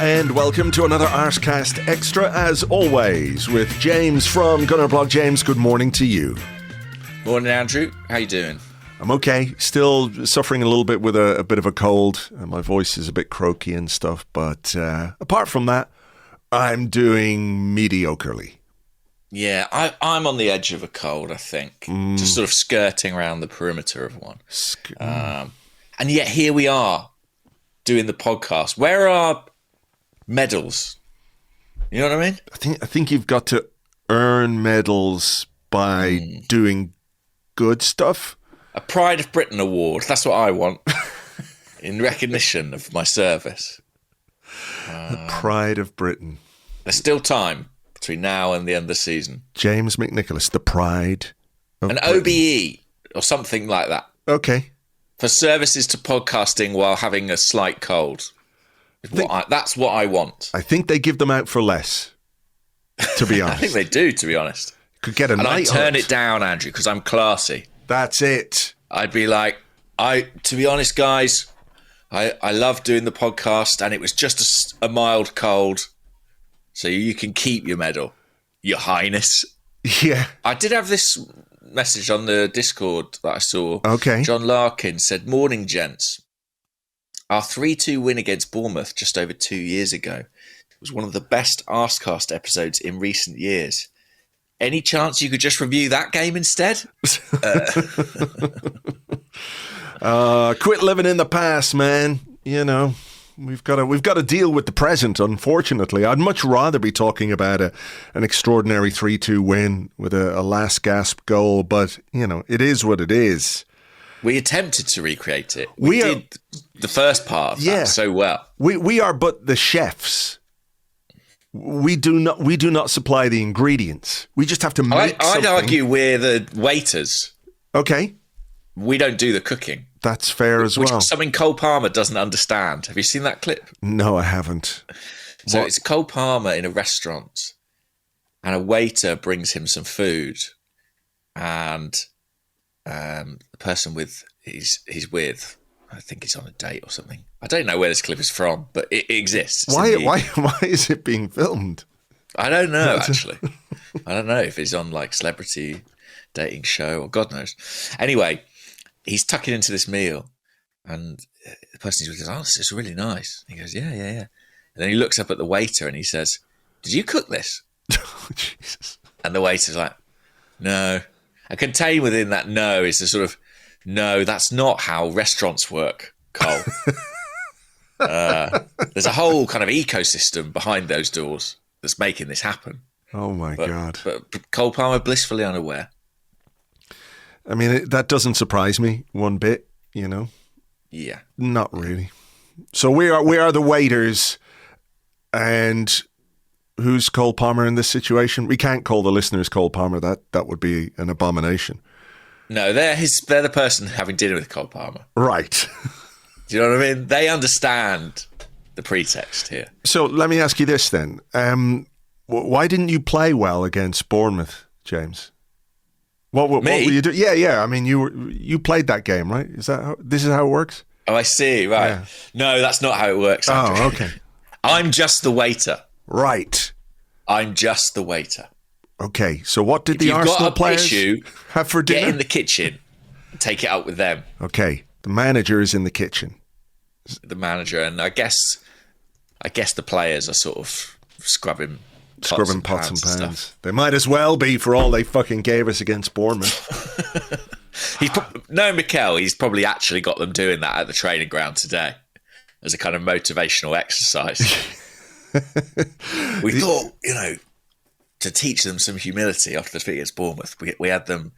And welcome to another Arsecast Extra, as always, with James from Gunnerblog. James, good morning to you. Morning, Andrew. How you doing? I'm okay. Still suffering a little bit with a bit of a cold. My voice is a bit croaky and stuff. But apart from that, I'm doing mediocrely. Yeah, I'm on the edge of a cold, I think. Just sort of skirting around the perimeter of one. And yet here we are doing the podcast. Where are medals? You know what I mean? I think you've got to earn medals by doing good stuff. A Pride of Britain award. That's what I want. In recognition of my service. The Pride of Britain. There's still time between now and the end of the season. James McNicholas, the Pride of An Britain. OBE or something like that. Okay. For services to podcasting while having a slight cold. That's what I want. I think they give them out for less, to be honest. I think they do, to be honest. Could get a night. And I turn it down, Andrew, because I'm classy. That's it. I'd be like, to be honest, guys, I love doing the podcast, and it was just a mild cold, so you can keep your medal, Your Highness. Yeah. I did have this message on the Discord that I saw. Okay. John Larkin said, "Morning, gents. Our 3-2 win against Bournemouth just over 2 years ago was one of the best Arsecast episodes in recent years. Any chance you could just review that game instead?" Quit living in the past, man. You know, we've got to deal with the present. Unfortunately, I'd much rather be talking about an extraordinary 3-2 win with a last gasp goal. But you know, it is what it is. We attempted to recreate it. We did the first part of that so well. We are but the chefs. We do not supply the ingredients. We just have to make something. I'd argue we're the waiters. Okay. We don't do the cooking. That's fair as well. Which is something Cole Palmer doesn't understand. Have you seen that clip? No, I haven't. So it's Cole Palmer in a restaurant, and a waiter brings him some food, and the person he's with, I think he's on a date or something. I don't know where this clip is from, but it exists. Why is it being filmed? I don't know, actually. I don't know if it's on like celebrity dating show or God knows. Anyway, he's tucking into this meal, and the person he's with goes, "Oh, this is really nice." He goes, yeah. And then he looks up at the waiter and he says, "Did you cook this?" Oh, Jesus. And the waiter's like, "No." And contained within that no is the sort of, "No, that's not how restaurants work, Cole." There's a whole kind of ecosystem behind those doors that's making this happen. Oh, my God. But Cole Palmer blissfully unaware. I mean, that doesn't surprise me one bit, you know? Yeah. Not really. So we are the waiters, and who's Cole Palmer in this situation? We can't call the listeners Cole Palmer. That would be an abomination. No, they're the person having dinner with Cole Palmer. Right. Do you know what I mean? They understand the pretext here. So let me ask you this then. Why didn't you play well against Bournemouth, James? What were you doing? Yeah. I mean, you played that game, right? This is how it works? Oh, I see. Right. Yeah. No, that's not how it works, Andrew. Oh, okay. I'm just the waiter. Right. I'm just the waiter. Okay. So what did the Arsenal players have for dinner? Get in the kitchen and take it out with them. Okay. The manager is in the kitchen. The manager, and I guess the players are sort of scrubbing pots and pans. They might as well be, for all they fucking gave us against Bournemouth. Mikel, he's probably actually got them doing that at the training ground today as a kind of motivational exercise. We thought, to teach them some humility after the defeat against Bournemouth, we had them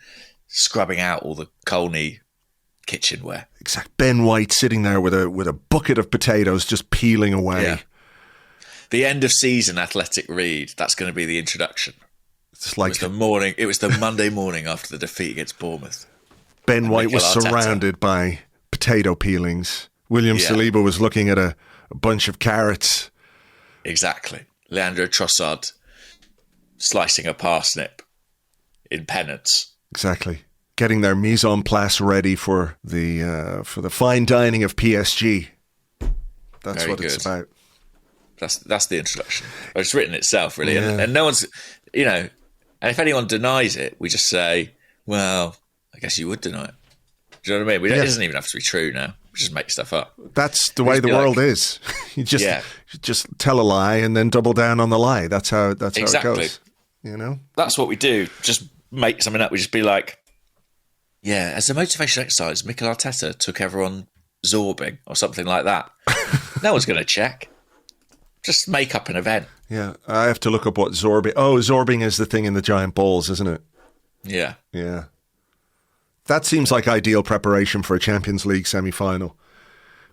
scrubbing out all the Colney kitchenware. Exactly. Ben White sitting there with a bucket of potatoes just peeling away. Yeah. The end of season athletic read. That's going to be the introduction. It's like it was the Monday morning after the defeat against Bournemouth. Ben White was surrounded by potato peelings. William Saliba was looking at a bunch of carrots. Exactly. Leandro Trossard slicing a parsnip in penance. Exactly. Getting their mise en place ready for the fine dining of PSG. That's what it's about. That's the introduction. It's written itself, really. Yeah. And no one's, and if anyone denies it, we just say, well, I guess you would deny it. Do you know what I mean? It doesn't even have to be true now. We just make stuff up. That's the way the world is. You just tell a lie and then double down on the lie. That's how it goes. That's what we do. Just make something up. We just be like, yeah, as a motivation exercise, Mikel Arteta took everyone zorbing or something like that. No one's going to check. Just make up an event. Yeah, I have to look up what zorbing. Oh, zorbing is the thing in the giant balls, isn't it? Yeah. Yeah. That seems like ideal preparation for a Champions League semi-final.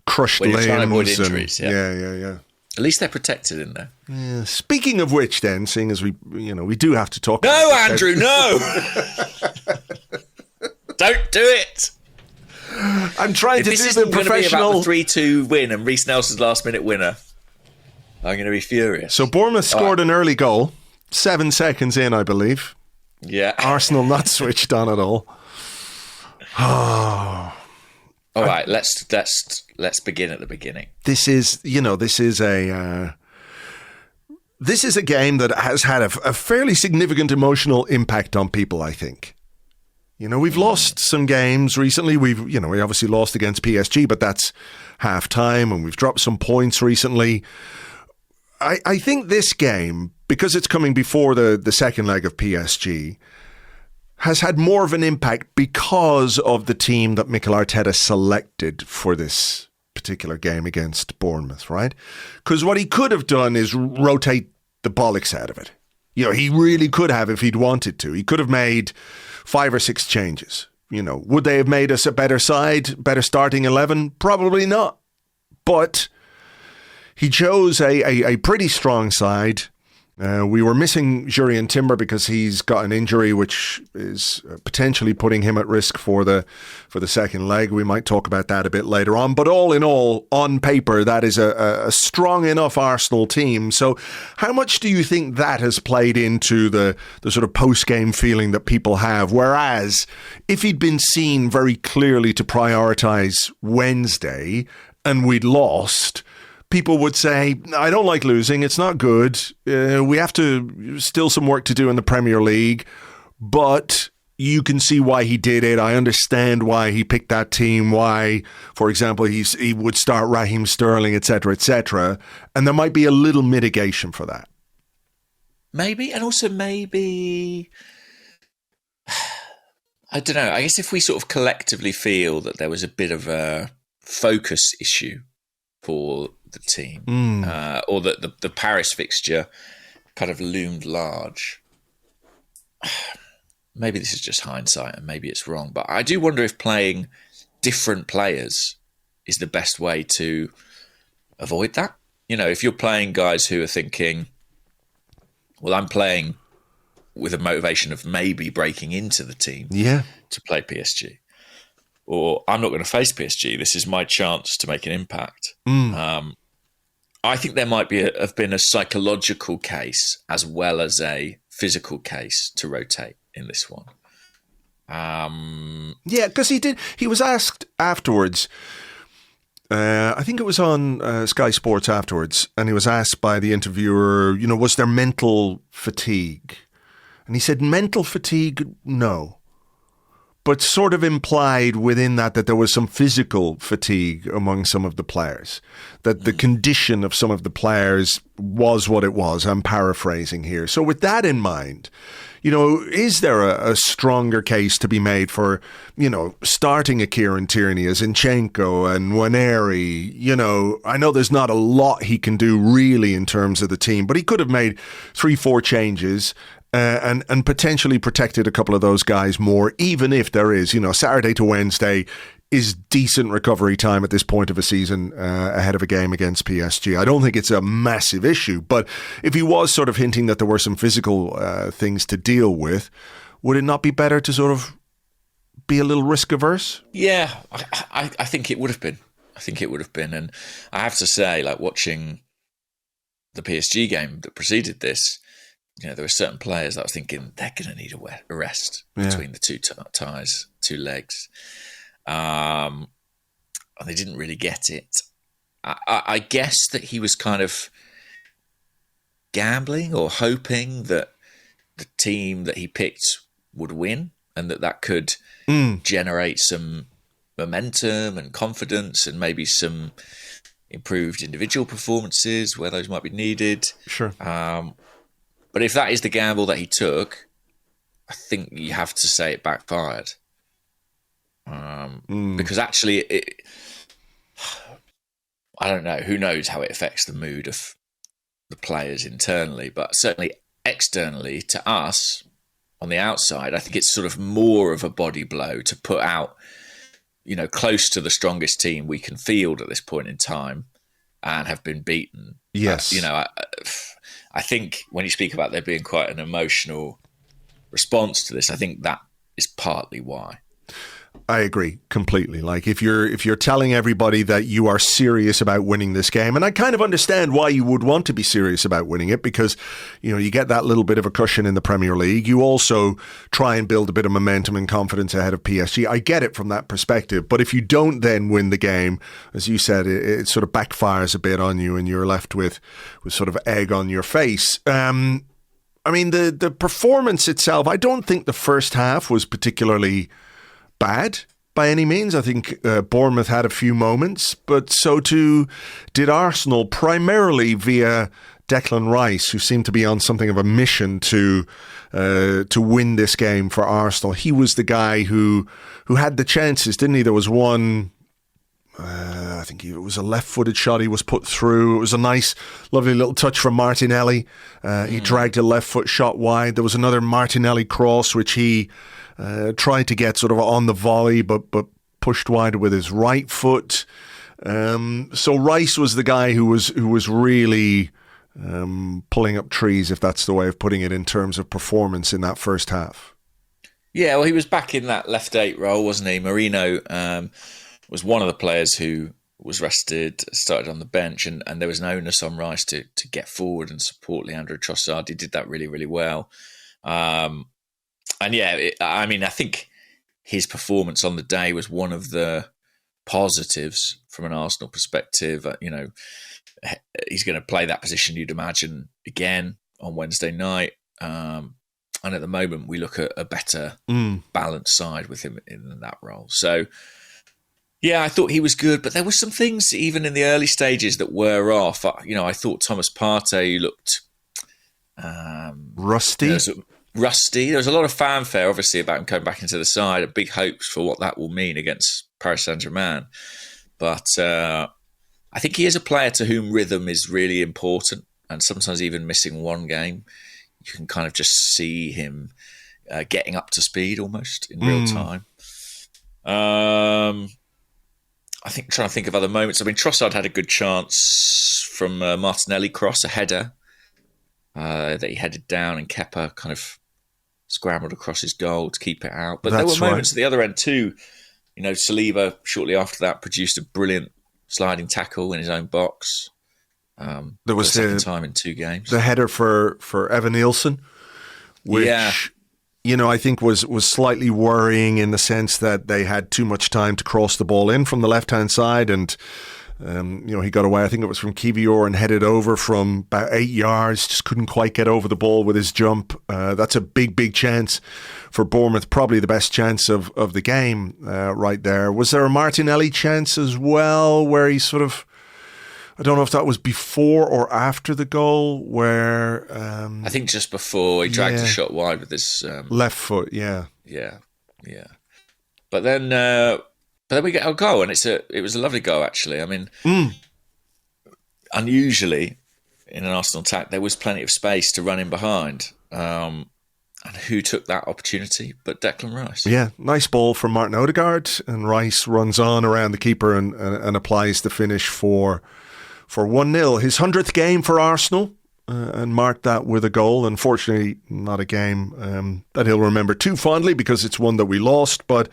Crushed limbs. Trying to avoid injuries. Yeah. At least they're protected in there. Yeah. Speaking of which, then, seeing as we do have to talk. No, Andrew, no. Don't do it. I'm trying to do the professional. If this is about the 3-2 win and Reece Nelson's last-minute winner, I'm going to be furious. So Bournemouth scored an early goal, 7 seconds in, I believe. Yeah. Arsenal not switched on at all. All right, let's begin at the beginning. This is a game that has had a fairly significant emotional impact on people, I think. We've lost some games recently. We obviously lost against PSG, but that's half time, and we've dropped some points recently. I think this game, because it's coming before the second leg of PSG, has had more of an impact because of the team that Mikel Arteta selected for this particular game against Bournemouth, right? Because what he could have done is rotate the bollocks out of it. He really could have if he'd wanted to. He could have made 5 or 6 changes. Would they have made us a better side, better starting 11? Probably not. But he chose a pretty strong side. We were missing Jurriën Timber because he's got an injury which is potentially putting him at risk for the second leg. We might talk about that a bit later on. But all in all, on paper, that is a strong enough Arsenal team. So how much do you think that has played into the sort of post-game feeling that people have? Whereas if he'd been seen very clearly to prioritise Wednesday and we'd lost, people would say, I don't like losing. It's not good. We have still some work to do in the Premier League, but you can see why he did it. I understand why he picked that team, why, for example, he would start Raheem Sterling, etc., etc. And there might be a little mitigation for that. Maybe, and also maybe, I don't know. I guess if we sort of collectively feel that there was a bit of a focus issue for the team, or that the Paris fixture kind of loomed large. Maybe this is just hindsight and maybe it's wrong, but I do wonder if playing different players is the best way to avoid that. If you're playing guys who are thinking, well, I'm playing with a motivation of maybe breaking into the team to play PSG, or I'm not going to face PSG. This is my chance to make an impact. I think there might have been a psychological case as well as a physical case to rotate in this one. Yeah, because he was asked afterwards. I think it was on Sky Sports afterwards, and he was asked by the interviewer, was there mental fatigue? And he said, mental fatigue, no. But sort of implied within that there was some physical fatigue among some of the players, that the condition of some of the players was what it was. I'm paraphrasing here. So with that in mind, is there a stronger case to be made for, starting a Kieran Tierney, a Zinchenko and Nwaneri? I know there's not a lot he can do really in terms of the team, but he could have made 3-4 changes. And potentially protected a couple of those guys more, even if there is, Saturday to Wednesday is decent recovery time at this point of a season ahead of a game against PSG. I don't think it's a massive issue, but if he was sort of hinting that there were some physical things to deal with, would it not be better to sort of be a little risk averse? Yeah, I think it would have been. And I have to say, like watching the PSG game that preceded this, there were certain players that I was thinking they're going to need a rest between the two ties, 2 legs. And they didn't really get it. I guess that he was kind of gambling or hoping that the team that he picked would win, and that could generate some momentum and confidence and maybe some improved individual performances where those might be needed. Sure. But if that is the gamble that he took, I think you have to say it backfired. Because actually, I don't know. Who knows how it affects the mood of the players internally, but certainly externally to us on the outside, I think it's sort of more of a body blow to put out, close to the strongest team we can field at this point in time and have been beaten. Yes. I think when you speak about there being quite an emotional response to this, I think that is partly why. I agree completely. Like if you're telling everybody that you are serious about winning this game, and I kind of understand why you would want to be serious about winning it, because you get that little bit of a cushion in the Premier League. You also try and build a bit of momentum and confidence ahead of PSG. I get it from that perspective, but if you don't then win the game, as you said, it sort of backfires a bit on you, and you're left with sort of egg on your face. I mean, the performance itself, I don't think the first half was particularly bad by any means. I think Bournemouth had a few moments, but so too did Arsenal, primarily via Declan Rice, who seemed to be on something of a mission to win this game for Arsenal. He was the guy who had the chances, didn't he? There was one, I think it was a left-footed shot he was put through. It was a nice, lovely little touch from Martinelli. He dragged a left-foot shot wide. There was another Martinelli cross, which he tried to get sort of on the volley, but pushed wide with his right foot. So Rice was the guy who was really pulling up trees, if that's the way of putting it, in terms of performance in that first half. Yeah, well, he was back in that left 8 role, wasn't he? Marino was one of the players who was rested, started on the bench, and there was an onus on Rice to get forward and support Leandro Trossard. He did that really, really well. And yeah, I think his performance on the day was one of the positives from an Arsenal perspective. He's going to play that position, you'd imagine, again on Wednesday night. And at the moment, we look at a better balanced side with him in that role. So, yeah, I thought he was good, but there were some things even in the early stages that were off. I thought Thomas Partey looked rusty. Rusty. There was a lot of fanfare, obviously, about him coming back into the side, and big hopes for what that will mean against Paris Saint-Germain. But I think he is a player to whom rhythm is really important, and sometimes even missing one game, you can kind of just see him getting up to speed almost in real time. I think trying to think of other moments. I mean, Trossard had a good chance from a Martinelli cross, a header that he headed down, and Kepa kind of scrambled across his goal to keep it out. But there were moments at the other end too. Saliba shortly after that produced a brilliant sliding tackle in his own box. There was the second time in 2 games. The header for Evan Nielsen, which I think was slightly worrying in the sense that they had too much time to cross the ball in from the left-hand side, and he got away. I think it was from Kivior and headed over from about 8 yards. Just couldn't quite get over the ball with his jump. That's a big chance for Bournemouth. Probably the best chance of the game right there. Was there a Martinelli chance as well where he sort of, I don't know if that was before or after the goal, where I think just before he dragged a shot wide with his left foot. Yeah. But then we get our goal, and it was a lovely goal, actually. I mean, unusually in an Arsenal attack, there was plenty of space to run in behind. And who took that opportunity but Declan Rice? Yeah, nice ball from Martin Odegaard, and Rice runs on around the keeper and applies the finish for 1-0. His 100th game for Arsenal, and marked that with a goal. Unfortunately, not a game that he'll remember too fondly, because it's one that we lost. But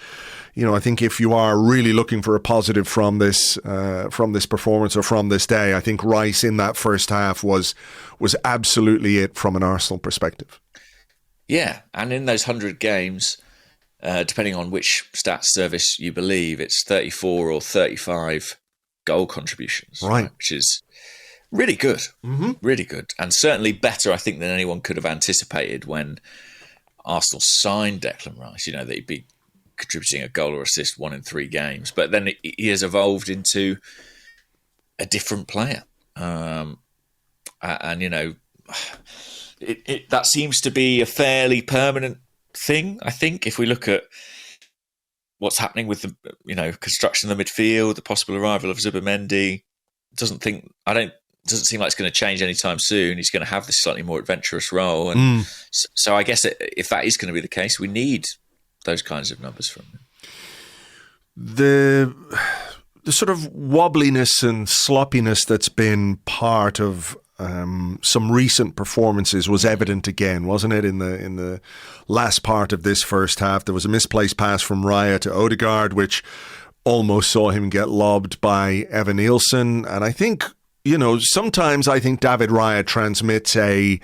I think if you are really looking for a positive from this performance or from this day, I think Rice in that first half was absolutely it from an Arsenal perspective. Yeah, and in those 100 games, depending on which stats service you believe, it's 34 or 35 goal contributions, right? Which is Really good. Really good. And certainly better, I think, than anyone could have anticipated when Arsenal signed Declan Rice, you know, that he'd be contributing a goal or assist 1 in 3 games. But then he has evolved into a different player. And, you know, that seems to be a fairly permanent thing, I think, if we look at what's happening with the, you know, construction of the midfield, the possible arrival of Zubimendi. Doesn't seem like it's going to change anytime soon. He's going to have this slightly more adventurous role. And so I guess if that is going to be the case, we need those kinds of numbers from him. The sort of wobbliness and sloppiness that's been part of some recent performances was evident again, wasn't it? In the last part of this first half, there was a misplaced pass from Raya to Odegaard, which almost saw him get lobbed by Evan Nielsen. And I think, you know, sometimes I think David Raya transmits a,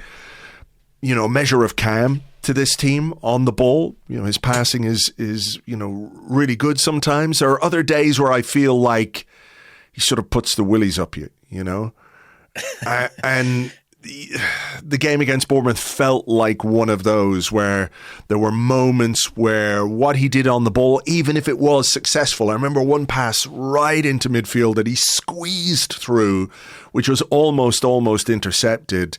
you know, measure of calm to this team on the ball. You know, his passing is you know, really good sometimes. There are other days where I feel like he sort of puts the willies up you know. And the game against Bournemouth felt like one of those where there were moments where what he did on the ball, even if it was successful, I remember one pass right into midfield that he squeezed through, which was almost intercepted.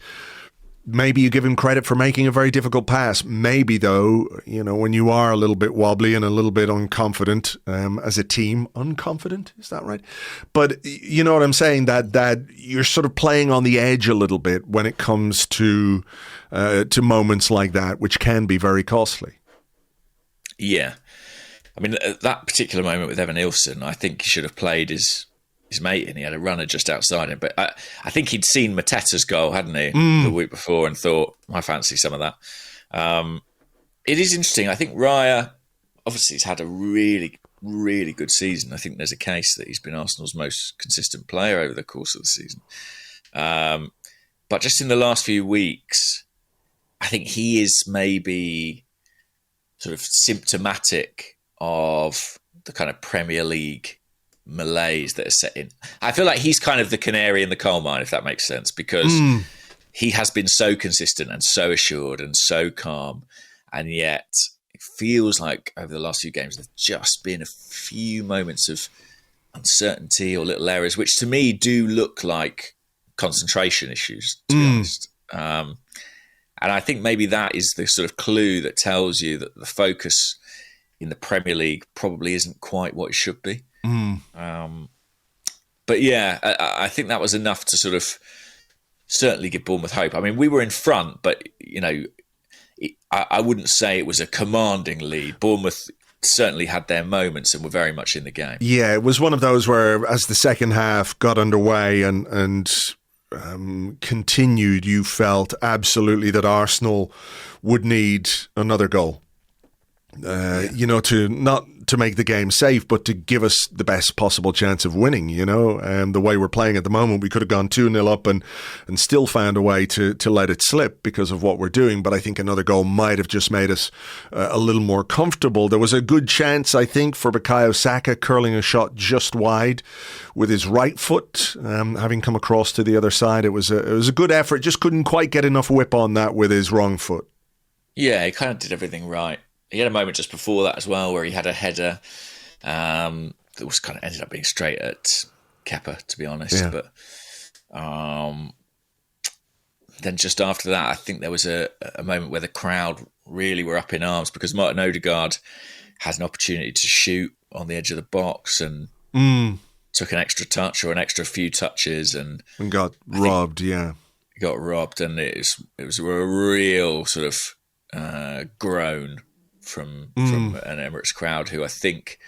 Maybe you give him credit for making a very difficult pass. Maybe, though, you know, when you are a little bit wobbly and a little bit unconfident as a team, unconfident, is that right? But you know what I'm saying, that you're sort of playing on the edge a little bit when it comes to moments like that, which can be very costly. Yeah. I mean, at that particular moment with Evan Nielsen, I think he should have played his mate, and he had a runner just outside him. But I think he'd seen Mateta's goal, hadn't he, the week before, and thought, I fancy some of that. It is interesting. I think Raya, obviously, he's had a really, really good season. I think there's a case that he's been Arsenal's most consistent player over the course of the season. But just in the last few weeks, I think he is maybe sort of symptomatic of the kind of Premier League malaise that is set in. I feel like he's kind of the canary in the coal mine, if that makes sense, because he has been so consistent and so assured and so calm, and yet it feels like over the last few games there's just been a few moments of uncertainty or little errors, which to me do look like concentration issues, to be honest. And I think maybe that is the sort of clue that tells you that the focus in the Premier League probably isn't quite what it should be. But yeah, I think that was enough to sort of certainly give Bournemouth hope. I mean, we were in front, but you know, I wouldn't say it was a commanding lead. Bournemouth certainly had their moments and were very much in the game. Yeah, it was one of those where, as the second half got underway and continued, you felt absolutely that Arsenal would need another goal. You know, to not to make the game safe, but to give us the best possible chance of winning, you know. The way we're playing at the moment, we could have gone 2-0 up and still found a way to let it slip because of what we're doing. But I think another goal might have just made us a little more comfortable. There was a good chance, I think, for Bukayo Saka curling a shot just wide with his right foot, having come across to the other side. It was a good effort, just couldn't quite get enough whip on that with his wrong foot. Yeah, he kind of did everything right. He had a moment just before that as well where he had a header that was kind of ended up being straight at Kepa, to be honest. Yeah. But then just after that, I think there was a moment where the crowd really were up in arms because Martin Odegaard had an opportunity to shoot on the edge of the box and took an extra touch or an extra few touches and got robbed. Yeah, got robbed, and it was a real sort of groan from an Emirates crowd who I think,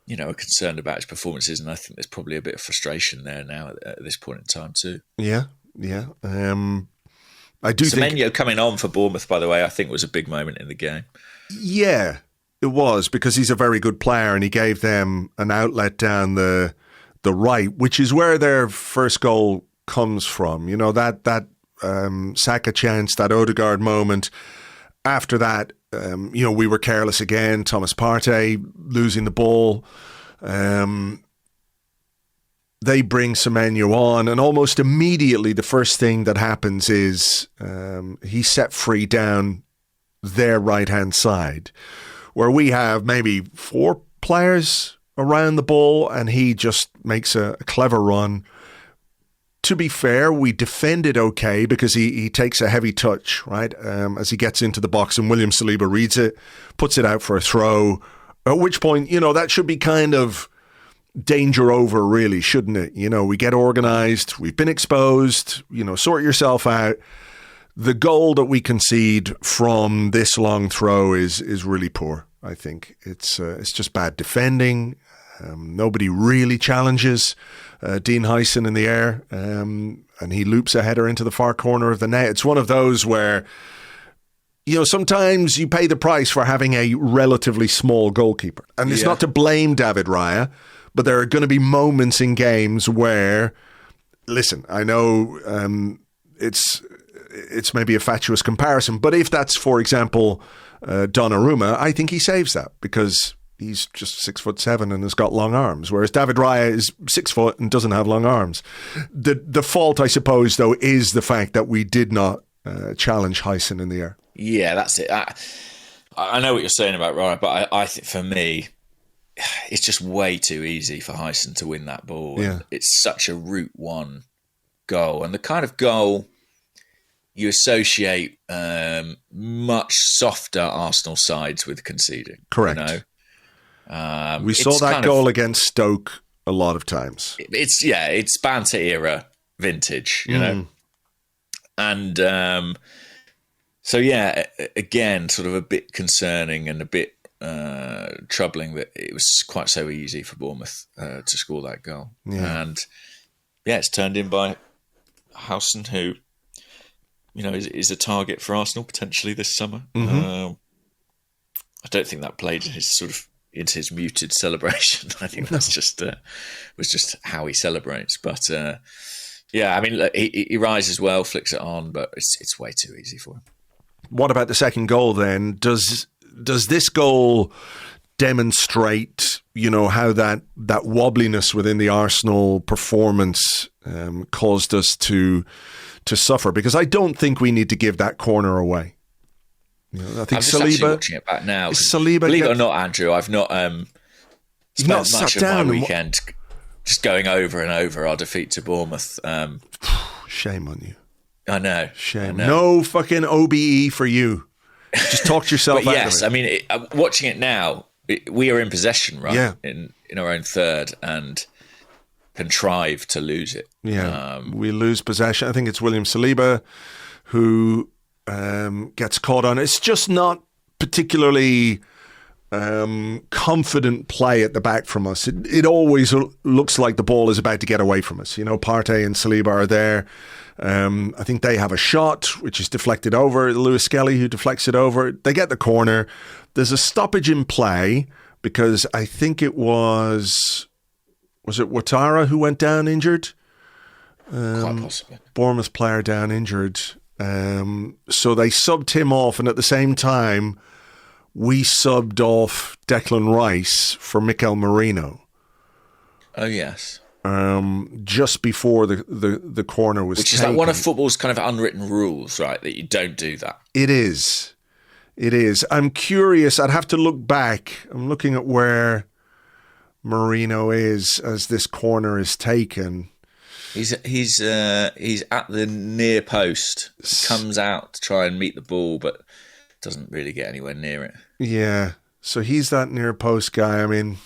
you know, are concerned about his performances, and I think there's probably a bit of frustration there now at this point in time too. Yeah. I do think Semenyo coming on for Bournemouth, by the way, I think was a big moment in the game. Yeah, it was, because he's a very good player and he gave them an outlet down the right, which is where their first goal comes from. You know, that Saka chance, that Odegaard moment. After that, you know, we were careless again. Thomas Partey losing the ball. they bring Semenyo on, and almost immediately the first thing that happens is he's set free down their right-hand side, where we have maybe 4 players around the ball, and he just makes a clever run. To be fair, we defended okay because he takes a heavy touch, right, as he gets into the box, and William Saliba reads it, puts it out for a throw, at which point, that should be kind of danger over, really, shouldn't it? We get organised, we've been exposed, sort yourself out. The goal that we concede from this long throw is really poor, I think. It's just bad defending. Nobody really challenges Dean Hyson in the air, and he loops a header into the far corner of the net. It's one of those where, sometimes you pay the price for having a relatively small goalkeeper. And it's not to blame David Raya, but there are going to be moments in games where, listen, I know it's maybe a fatuous comparison, but if that's, for example, Donnarumma, I think he saves that because he's just 6'7" and has got long arms, whereas David Raya is 6 foot and doesn't have long arms. The fault, I suppose, though, is the fact that we did not challenge Hyson in the air. Yeah, that's it. I know what you're saying about Raya, but I think for me, it's just way too easy for Hyson to win that ball. Yeah. It's such a Route 1 goal, and the kind of goal you associate much softer Arsenal sides with conceding. Correct. We saw that goal against Stoke a lot of times. It's banter era vintage, and again, sort of a bit concerning and a bit troubling that it was quite so easy for Bournemouth to score that goal. And it's turned in by Howson, who is a target for Arsenal potentially this summer. I don't think that played into his muted celebration. I think that's was just how he celebrates. But he rises well, flicks it on, but it's way too easy for him. What about the second goal then? Does this goal demonstrate, how that wobbliness within the Arsenal performance caused us to suffer? Because I don't think we need to give that corner away. I think Saliba, watching it back now. Saliba, believe it or not, Andrew, I've not spent much of my weekend just going over and over our defeat to Bournemouth. Shame on you. I know. Shame. No fucking OBE for you. Just talk yourself out yes, of it. I mean, watching it now, we are in possession, right? Yeah. In our own third and contrive to lose it. Yeah, we lose possession. I think it's William Saliba who gets caught on. It's just not particularly confident play at the back from us. It always looks like the ball is about to get away from us. Partey and Saliba are there. I think they have a shot, which is deflected over. Lewis Skelly, who deflects it over. They get the corner. There's a stoppage in play because I think it was it Ouattara who went down injured? Quite possibly. Bournemouth player down injured. So they subbed him off, and at the same time, we subbed off Declan Rice for Mikel Merino. Oh, yes. Just before the corner was Which is taken. like one of football's kind of unwritten rules, right? That you don't do that. It is. I'm curious. I'd have to look back. I'm looking at where Merino is as this corner is taken. He's at the near post. He comes out to try and meet the ball, but doesn't really get anywhere near it. Yeah. So he's that near post guy. I mean,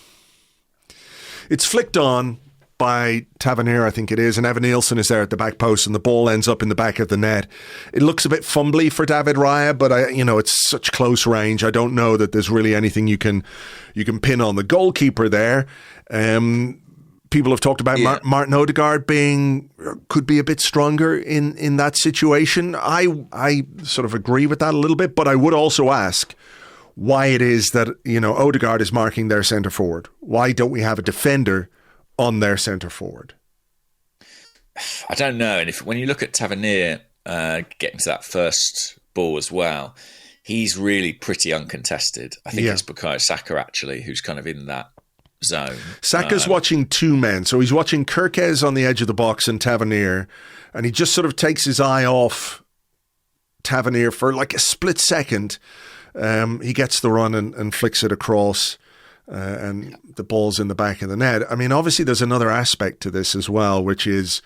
it's flicked on by Tavernier, I think it is, and Evan Nielsen is there at the back post, and the ball ends up in the back of the net. It looks a bit fumbly for David Raya, but it's such close range. I don't know that there's really anything you can pin on the goalkeeper there. People have talked about Martin Odegaard could be a bit stronger in that situation. I sort of agree with that a little bit, but I would also ask why it is that Odegaard is marking their centre forward. Why don't we have a defender on their centre forward? I don't know. And when you look at Tavernier getting to that first ball as well, he's really pretty uncontested. I think it's Bukayo Saka actually who's kind of in that zone. Saka's watching two men. So he's watching Kirkez on the edge of the box and Tavernier, and he just sort of takes his eye off Tavernier for like a split second. He gets the run and flicks it across, and the ball's in the back of the net. I mean, obviously there's another aspect to this as well, which is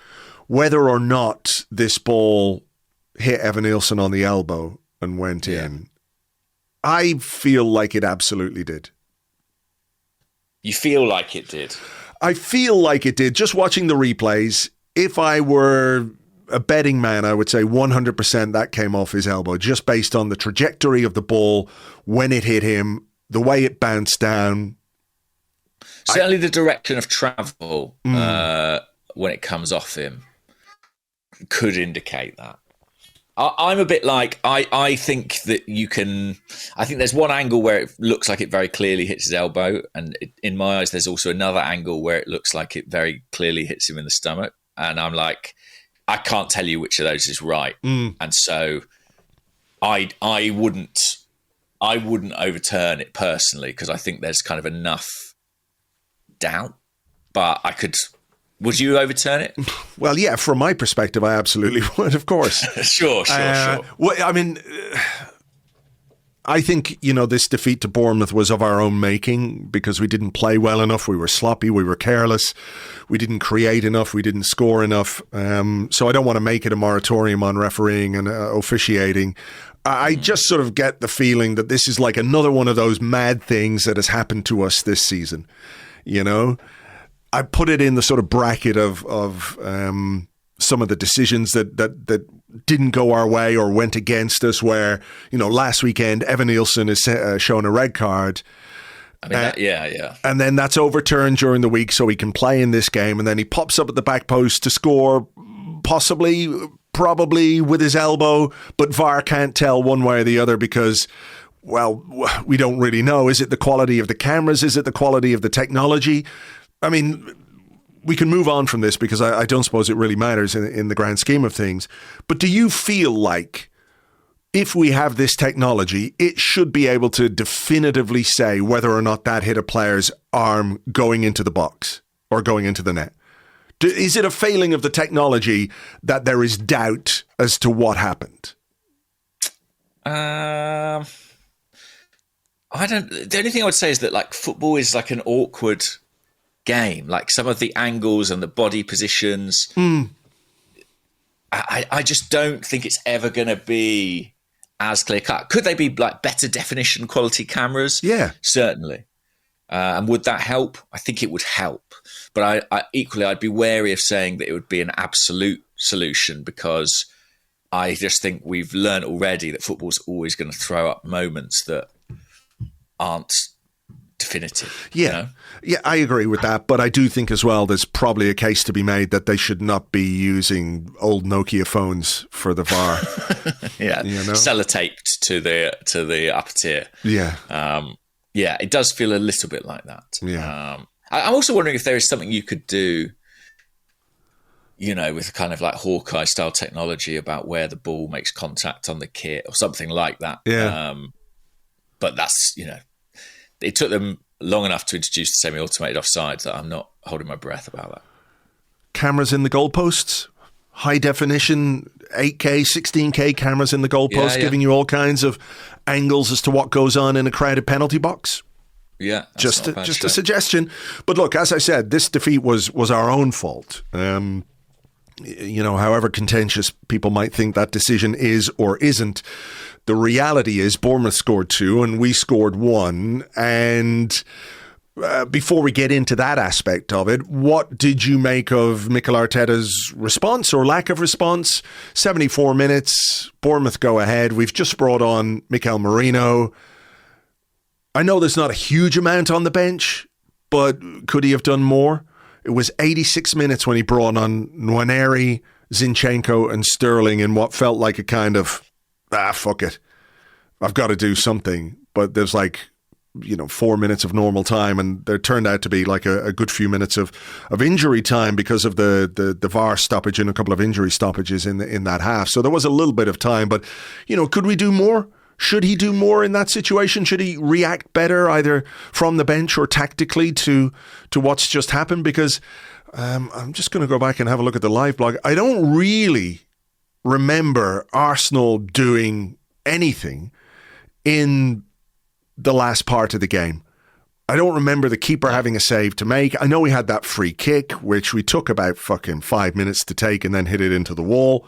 whether or not this ball hit Evan Nielsen on the elbow and went in. I feel like it absolutely did. You feel like it did? I feel like it did. Just watching the replays, if I were a betting man, I would say 100% that came off his elbow, just based on the trajectory of the ball when it hit him, the way it bounced down. Certainly the direction of travel when it comes off him could indicate that. I'm a bit like, I think that you can... I think there's one angle where it looks like it very clearly hits his elbow, and in my eyes there's also another angle where it looks like it very clearly hits him in the stomach. And I'm like, I can't tell you which of those is right. And so I wouldn't overturn it personally, because I think there's kind of enough doubt. But I could... Would you overturn it? Well, yeah, from my perspective, I absolutely would, of course. Sure. Well, I mean, I think, this defeat to Bournemouth was of our own making, because we didn't play well enough. We were sloppy. We were careless. We didn't create enough. We didn't score enough. So I don't want to make it a moratorium on refereeing and officiating. I just sort of get the feeling that this is like another one of those mad things that has happened to us this season, I put it in the sort of bracket of some of the decisions that didn't go our way or went against us, where, last weekend, Evan Nielsen is shown a red card. I mean, And then that's overturned during the week so he can play in this game. And then he pops up at the back post to score, probably with his elbow, but VAR can't tell one way or the other because... Well, we don't really know. Is it the quality of the cameras? Is it the quality of the technology? I mean, we can move on from this because I don't suppose it really matters in the grand scheme of things. But do you feel like if we have this technology, it should be able to definitively say whether or not that hit a player's arm going into the box or going into the net? Is it a failing of the technology that there is doubt as to what happened? The only thing I would say is that like football is like an awkward game. Like some of the angles and the body positions, I just don't think it's ever going to be as clear cut. Could they be like better definition quality cameras? Yeah, certainly. And would that help? I think it would help. But I'd be wary of saying that it would be an absolute solution, because I just think we've learned already that football's always going to throw up moments that aren't definitive. Yeah, I agree with that. But I do think as well there's probably a case to be made that they should not be using old Nokia phones for the VAR. Sellotaped to the upper tier. Yeah. It does feel a little bit like that. Yeah. I'm also wondering if there is something you could do, with kind of like Hawkeye style technology about where the ball makes contact on the kit or something like that. Yeah. But that's, it took them long enough to introduce the semi-automated offside that I'm not holding my breath about that. Cameras in the goalposts, high definition, 8K, 16K cameras in the goalposts, giving you all kinds of angles as to what goes on in a crowded penalty box. Yeah, just a suggestion. But look, as I said, this defeat was our own fault. However contentious people might think that decision is or isn't, the reality is Bournemouth scored 2 and we scored 1. And before we get into that aspect of it, what did you make of Mikel Arteta's response or lack of response? 74 minutes, Bournemouth go ahead. We've just brought on Mikel Merino. I know there's not a huge amount on the bench, but could he have done more? It was 86 minutes when he brought on Nwaneri, Zinchenko and Sterling in what felt like a kind of, fuck it, I've got to do something. But there's 4 minutes of normal time, and there turned out to be like a good few minutes of injury time because of the VAR stoppage and a couple of injury stoppages in that half. So there was a little bit of time, but could we do more? Should he do more in that situation? Should he react better, either from the bench or tactically, to what's just happened? Because I'm just going to go back and have a look at the live blog. I don't really remember Arsenal doing anything in the last part of the game. I don't remember the keeper having a save to make. I know we had that free kick, which we took about fucking 5 minutes to take and then hit it into the wall.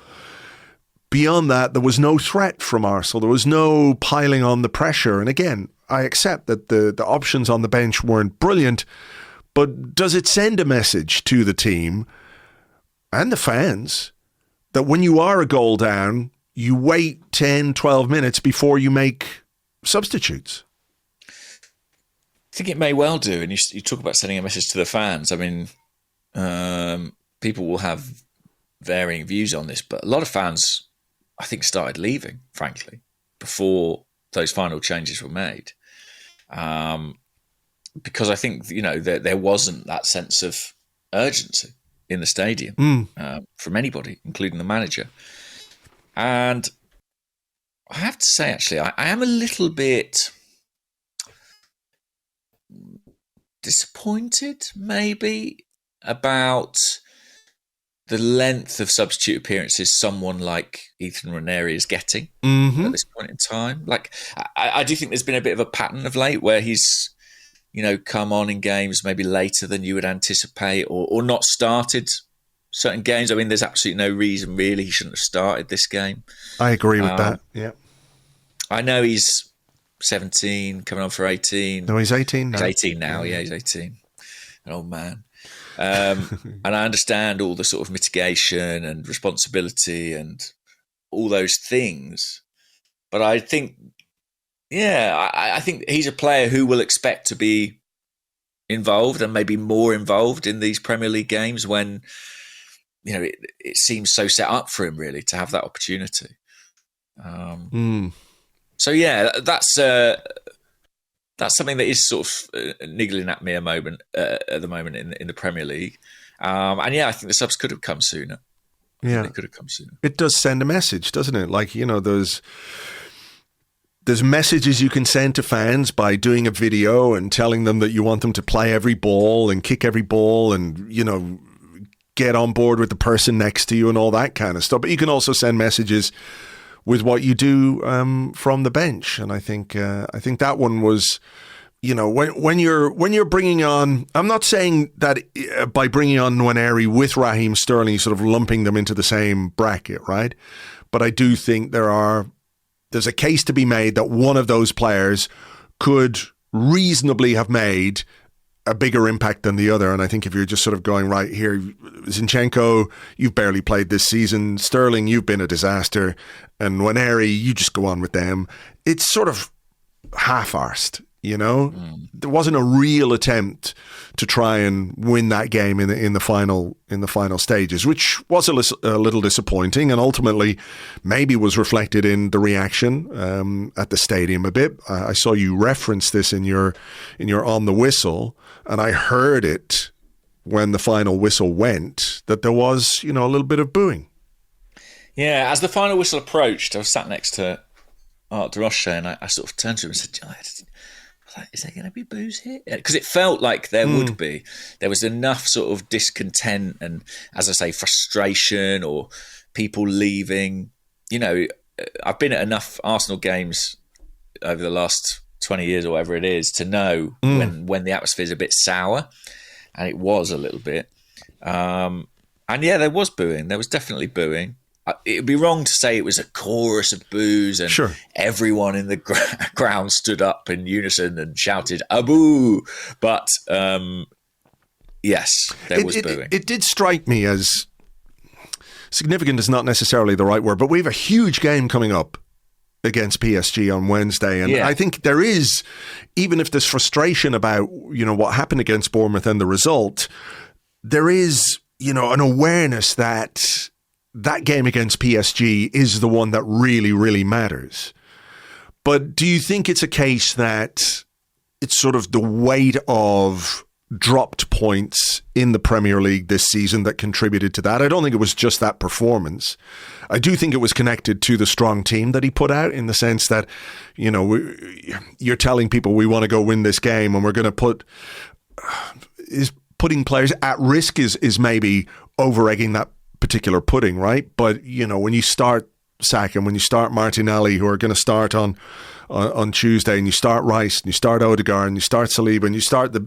Beyond that, there was no threat from Arsenal. There was no piling on the pressure. And again, I accept that the options on the bench weren't brilliant, but does it send a message to the team and the fans that when you are a goal down, you wait 10, 12 minutes before you make substitutes? I think it may well do. And you talk about sending a message to the fans. I mean, people will have varying views on this, but a lot of fans, I think, started leaving, frankly, before those final changes were made. Because I think, there wasn't that sense of urgency in the stadium from anybody, including the manager. And I have to say, actually, I am a little bit disappointed, maybe, about the length of substitute appearances someone like Ethan Ranieri is getting at this point in time. Like, I do think there's been a bit of a pattern of late where he's, come on in games maybe later than you would anticipate, or not started certain games. I mean, there's absolutely no reason really he shouldn't have started this game. I agree with that, yeah. I know he's 17, coming on for 18. No, he's 18 now. He's 18 now, yeah, he's 18. An old man. And I understand all the sort of mitigation and responsibility and all those things. But I think, I think he's a player who will expect to be involved and maybe more involved in these Premier League games when, it seems so set up for him really to have that opportunity. So that's something that is sort of niggling at me at the moment in the Premier League. And I think the subs could have come sooner. Yeah, they could have come sooner. It does send a message, doesn't it? Like, there's messages you can send to fans by doing a video and telling them that you want them to play every ball and kick every ball and, get on board with the person next to you and all that kind of stuff. But you can also send messages with what you do from the bench. And I think that one was, when you're bringing on, I'm not saying that by bringing on Nwaneri with Raheem Sterling, sort of lumping them into the same bracket, right? But I do think there's a case to be made that one of those players could reasonably have made a bigger impact than the other. And I think if you're just sort of going right here, Zinchenko, you've barely played this season. Sterling, you've been a disaster. And Nwaneri, you just go on with them. It's sort of half-arsed, There wasn't a real attempt to try and win that game in the final stages, which was a little disappointing, and ultimately maybe was reflected in the reaction at the stadium a bit. I saw you reference this in your on the whistle, and I heard it when the final whistle went that there was a little bit of booing. Yeah, as the final whistle approached, I was sat next to Art de Roche, and I sort of turned to him and said, is there going to be boos here? Because it felt like there would be. There was enough sort of discontent and, as I say, frustration or people leaving. I've been at enough Arsenal games over the last 20 years or whatever it is to know when the atmosphere is a bit sour, and it was a little bit. And there was booing. There was definitely booing. It would be wrong to say it was a chorus of boos and everyone in the ground stood up in unison and shouted "Abu!" But yes, there was booing. It did strike me as significant is not necessarily the right word, but we have a huge game coming up against PSG on Wednesday, and I think there is, even if there's frustration about what happened against Bournemouth and the result, there is an awareness that game against PSG is the one that really, really matters. But do you think it's a case that it's sort of the weight of dropped points in the Premier League this season that contributed to that. I don't think it was just that performance. I do think it was connected to the strong team that he put out, in the sense that, you know, you're telling people we want to go win this game and we're going to put... is putting players at risk is maybe over-egging that particular pudding, right? But, you know, when you start Saka and when you start Martinelli, who are going to start on Tuesday, and you start Rice and you start Odegaard and you start Saliba and you start the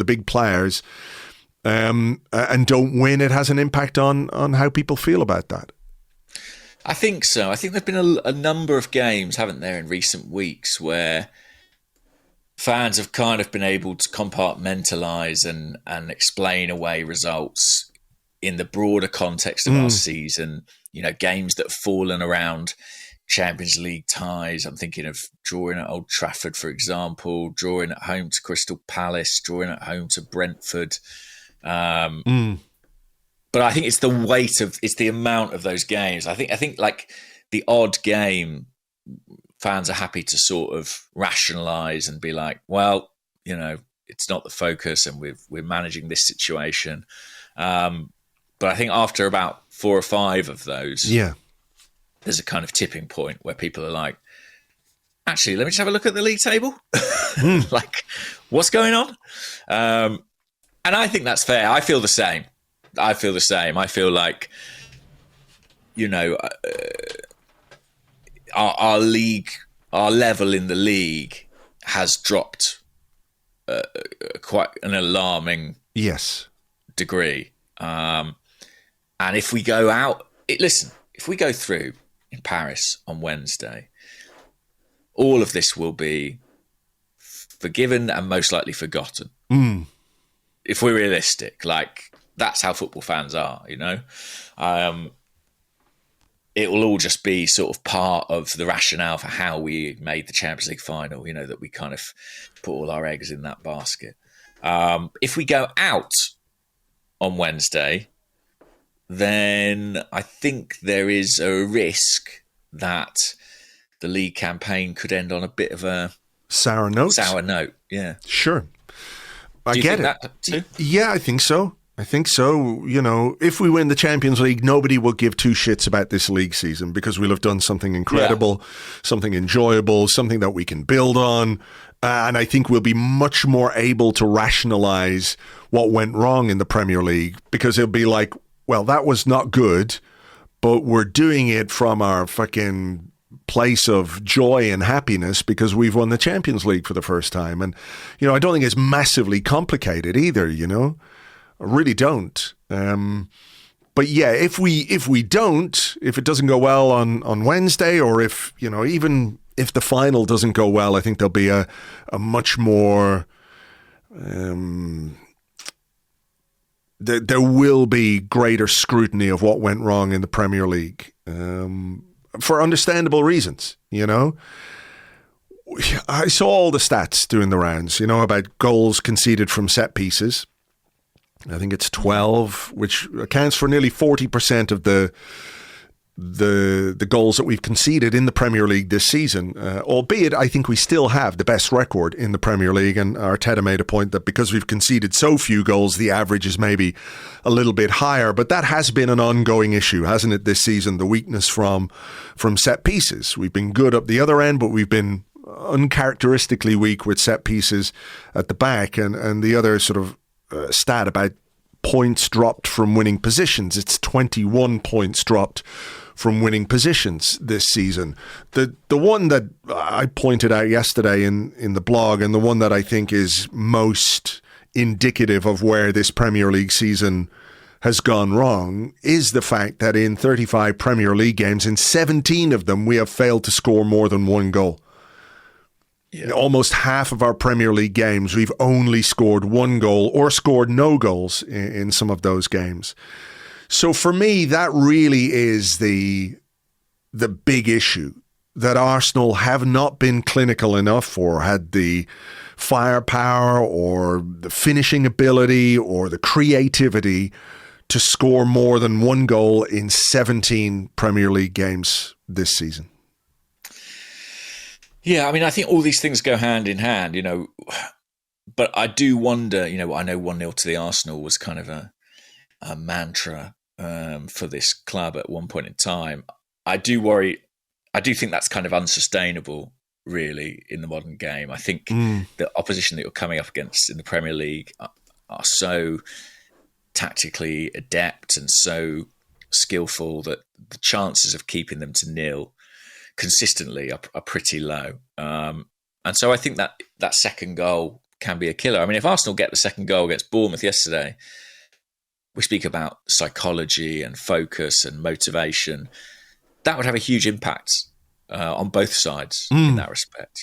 big players, and don't win, it has an impact on how people feel about that. I think so. I think there've been a number of games, haven't there, in recent weeks where fans have kind of been able to compartmentalise and explain away results in the broader context of our season. You know, games that have fallen around Champions League ties. I'm thinking of drawing at Old Trafford, for example, drawing at home to Crystal Palace, drawing at home to Brentford. But I think it's the amount of those games. I think like the odd game, fans are happy to sort of rationalise and be like, well, you know, it's not the focus and we're managing this situation. But I think after about 4 or 5 of those, there's a kind of tipping point where people are like, actually, let me just have a look at the league table. Like, what's going on? And I think that's fair. I feel the same. I feel like, you know, our league, our level in the league has dropped quite an alarming degree. And if we go out, if we go through in Paris on Wednesday, all of this will be forgiven and most likely forgotten. If we're realistic, like, that's how football fans are, you know? It will all just be sort of part of the rationale for how we made the Champions League final, you know, that we kind of put all our eggs in that basket. If we go out on Wednesday, then I think there is a risk that the league campaign could end on a bit of a sour note. Yeah. Sure. I get it. That too? Yeah, I think so. You know, if we win the Champions League, nobody will give 2 shits about this league season, because we'll have done something incredible, something enjoyable, something that we can build on. And I think we'll be much more able to rationalise what went wrong in the Premier League, because it'll be like, well, that was not good, but we're doing it from our fucking place of joy and happiness because we've won the Champions League for the first time. And, you know, I don't think it's massively complicated either, you know. I really don't. But yeah, if it doesn't go well on Wednesday, or if, you know, even if the final doesn't go well, I think there'll be a much more... there will be greater scrutiny of what went wrong in the Premier League, for understandable reasons, you know. I saw all the stats doing the rounds, you know, about goals conceded from set pieces. I think it's 12, which accounts for nearly 40% of the goals that we've conceded in the Premier League this season. Albeit, I think we still have the best record in the Premier League, and Arteta made a point that because we've conceded so few goals, the average is maybe a little bit higher. But that has been an ongoing issue, hasn't it, this season? The weakness from set pieces. We've been good up the other end, but we've been uncharacteristically weak with set pieces at the back. And the other sort of stat about points dropped from winning positions, it's 21 points dropped from winning positions this season. The one that I pointed out yesterday in the blog, and the one that I think is most indicative of where this Premier League season has gone wrong, is the fact that in 35 Premier League games, in 17 of them, we have failed to score more than 1 goal. Yeah. Almost half of our Premier League games, we've only scored 1 goal or scored no goals in some of those games. So for me, that really is the big issue, that Arsenal have not been clinical enough, or had the firepower or the finishing ability or the creativity to score more than 1 goal in 17 Premier League games this season. Yeah, I mean, I think all these things go hand in hand. You know, But I do wonder, I know 1-0 to the Arsenal was kind of a mantra for this club at one point in time. I do worry. I do think that's kind of unsustainable, really, in the modern game. I think the opposition that you're coming up against in the Premier League are so tactically adept and so skillful that the chances of keeping them to nil consistently are pretty low. And so I think that second goal can be a killer. I mean, if Arsenal get the second goal against Bournemouth yesterday, we speak about psychology and focus and motivation. That would have a huge impact on both sides in that respect.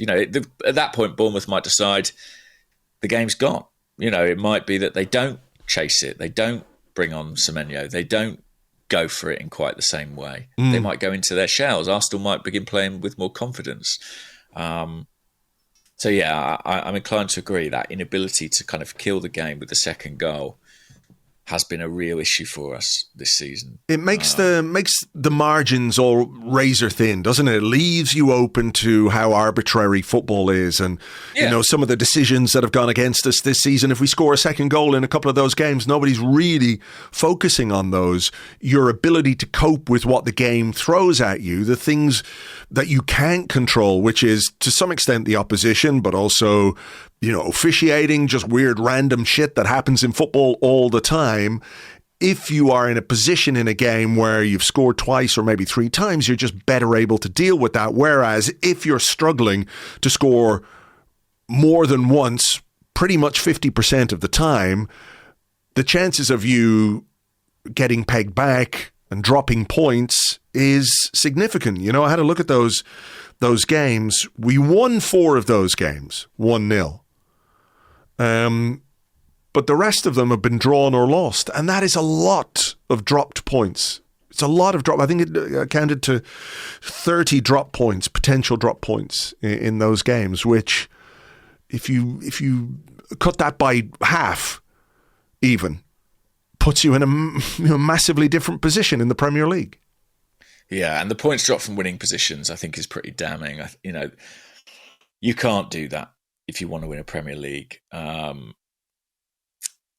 At that point, Bournemouth might decide the game's gone. It might be that they don't chase it. They don't bring on Semenyo. They don't go for it in quite the same way. They might go into their shells. Arsenal might begin playing with more confidence. So yeah, I'm inclined to agree that inability to kind of kill the game with the second goal has been a real issue for us this season. It makes the margins all razor thin, doesn't it? It leaves you open to how arbitrary football is, and some of the decisions that have gone against us this season. If we score a second goal in a couple of those games, nobody's really focusing on those. Your ability to cope with what the game throws at you, the things that you can't control, which is to some extent the opposition, but also officiating, just weird random shit that happens in football all the time. If you are in a position in a game where you've scored twice or maybe 3 times, you're just better able to deal with that. Whereas if you're struggling to score more than once, pretty much 50% of the time, the chances of you getting pegged back and dropping points is significant. I had a look at those games. We won 4 of those games, 1-0. But the rest of them have been drawn or lost, and that is a lot of dropped points. It's a lot of drop. I think it accounted to 30 drop points, potential drop points in those games. Which, if you cut that by half, even puts you in a massively different position in the Premier League. Yeah, and the points dropped from winning positions, I think, is pretty damning. You can't do that if you want to win a Premier League.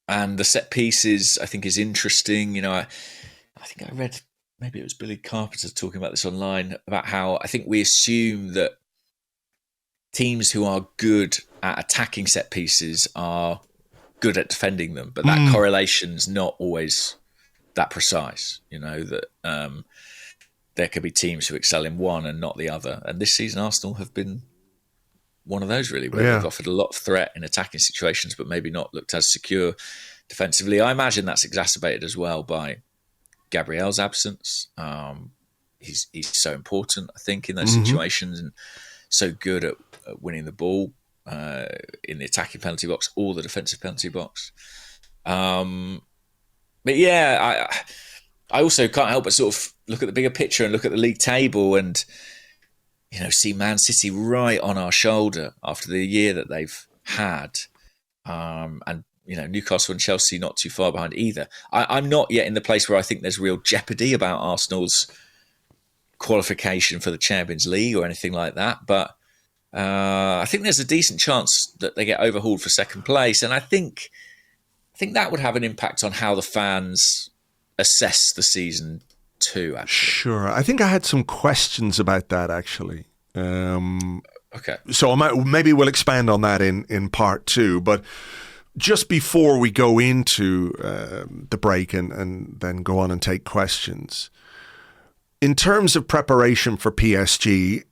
And the set pieces, I think, is interesting. I think I read, maybe it was Billy Carpenter talking about this online, about how I think we assume that teams who are good at attacking set pieces are good at defending them, but that correlation's not always that precise. That there could be teams who excel in one and not the other. And this season, Arsenal have been one of those, really, where they've offered a lot of threat in attacking situations, but maybe not looked as secure defensively. I imagine that's exacerbated as well by Gabriel's absence. He's so important, I think, in those situations, and so good at winning the ball in the attacking penalty box or the defensive penalty box. But yeah, I also can't help but sort of look at the bigger picture and look at the league table and see Man City right on our shoulder after the year that they've had. And Newcastle and Chelsea not too far behind either. I'm not yet in the place where I think there's real jeopardy about Arsenal's qualification for the Champions League or anything like that. But I think there's a decent chance that they get overhauled for second place. And I think that would have an impact on how the fans assess the season too, actually. Sure. I think I had some questions about that, actually. Okay. So maybe we'll expand on that in part 2. But just before we go into the break and then go on and take questions, in terms of preparation for PSG,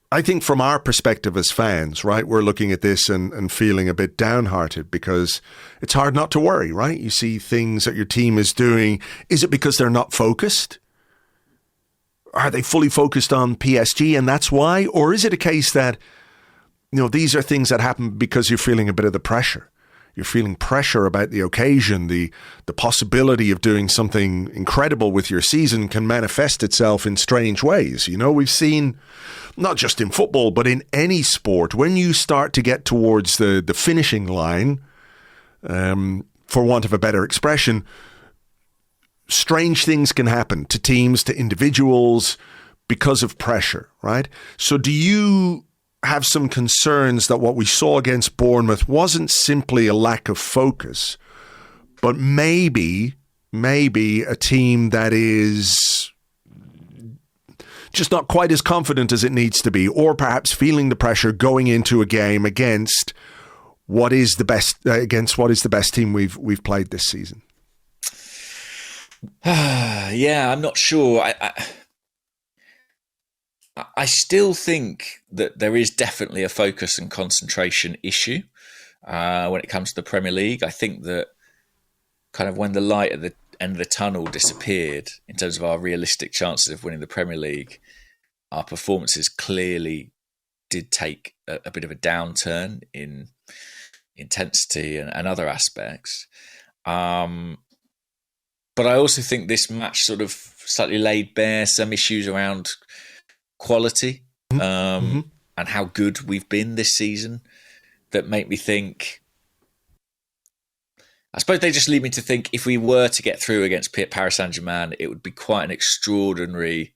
I think from our perspective as fans, right, we're looking at this and feeling a bit downhearted because it's hard not to worry, right? You see things that your team is doing. Is it because they're not focused? Are they fully focused on PSG and that's why? Or is it a case that, these are things that happen because you're feeling a bit of the pressure? You're feeling pressure about the occasion, the possibility of doing something incredible with your season can manifest itself in strange ways. We've seen, not just in football, but in any sport, when you start to get towards the finishing line, for want of a better expression, strange things can happen to teams, to individuals, because of pressure, right? So do you have some concerns that what we saw against Bournemouth wasn't simply a lack of focus, but maybe a team that is just not quite as confident as it needs to be, or perhaps feeling the pressure going into a game against what is the best team we've played this season. Yeah, I'm not sure. I still think that there is definitely a focus and concentration issue when it comes to the Premier League. I think that kind of when the light at the end of the tunnel disappeared in terms of our realistic chances of winning the Premier League, our performances clearly did take a bit of a downturn in intensity and other aspects. But I also think this match sort of slightly laid bare some issues around quality and how good we've been this season that make me think, I suppose they just lead me to think if we were to get through against Paris Saint-Germain, it would be quite an extraordinary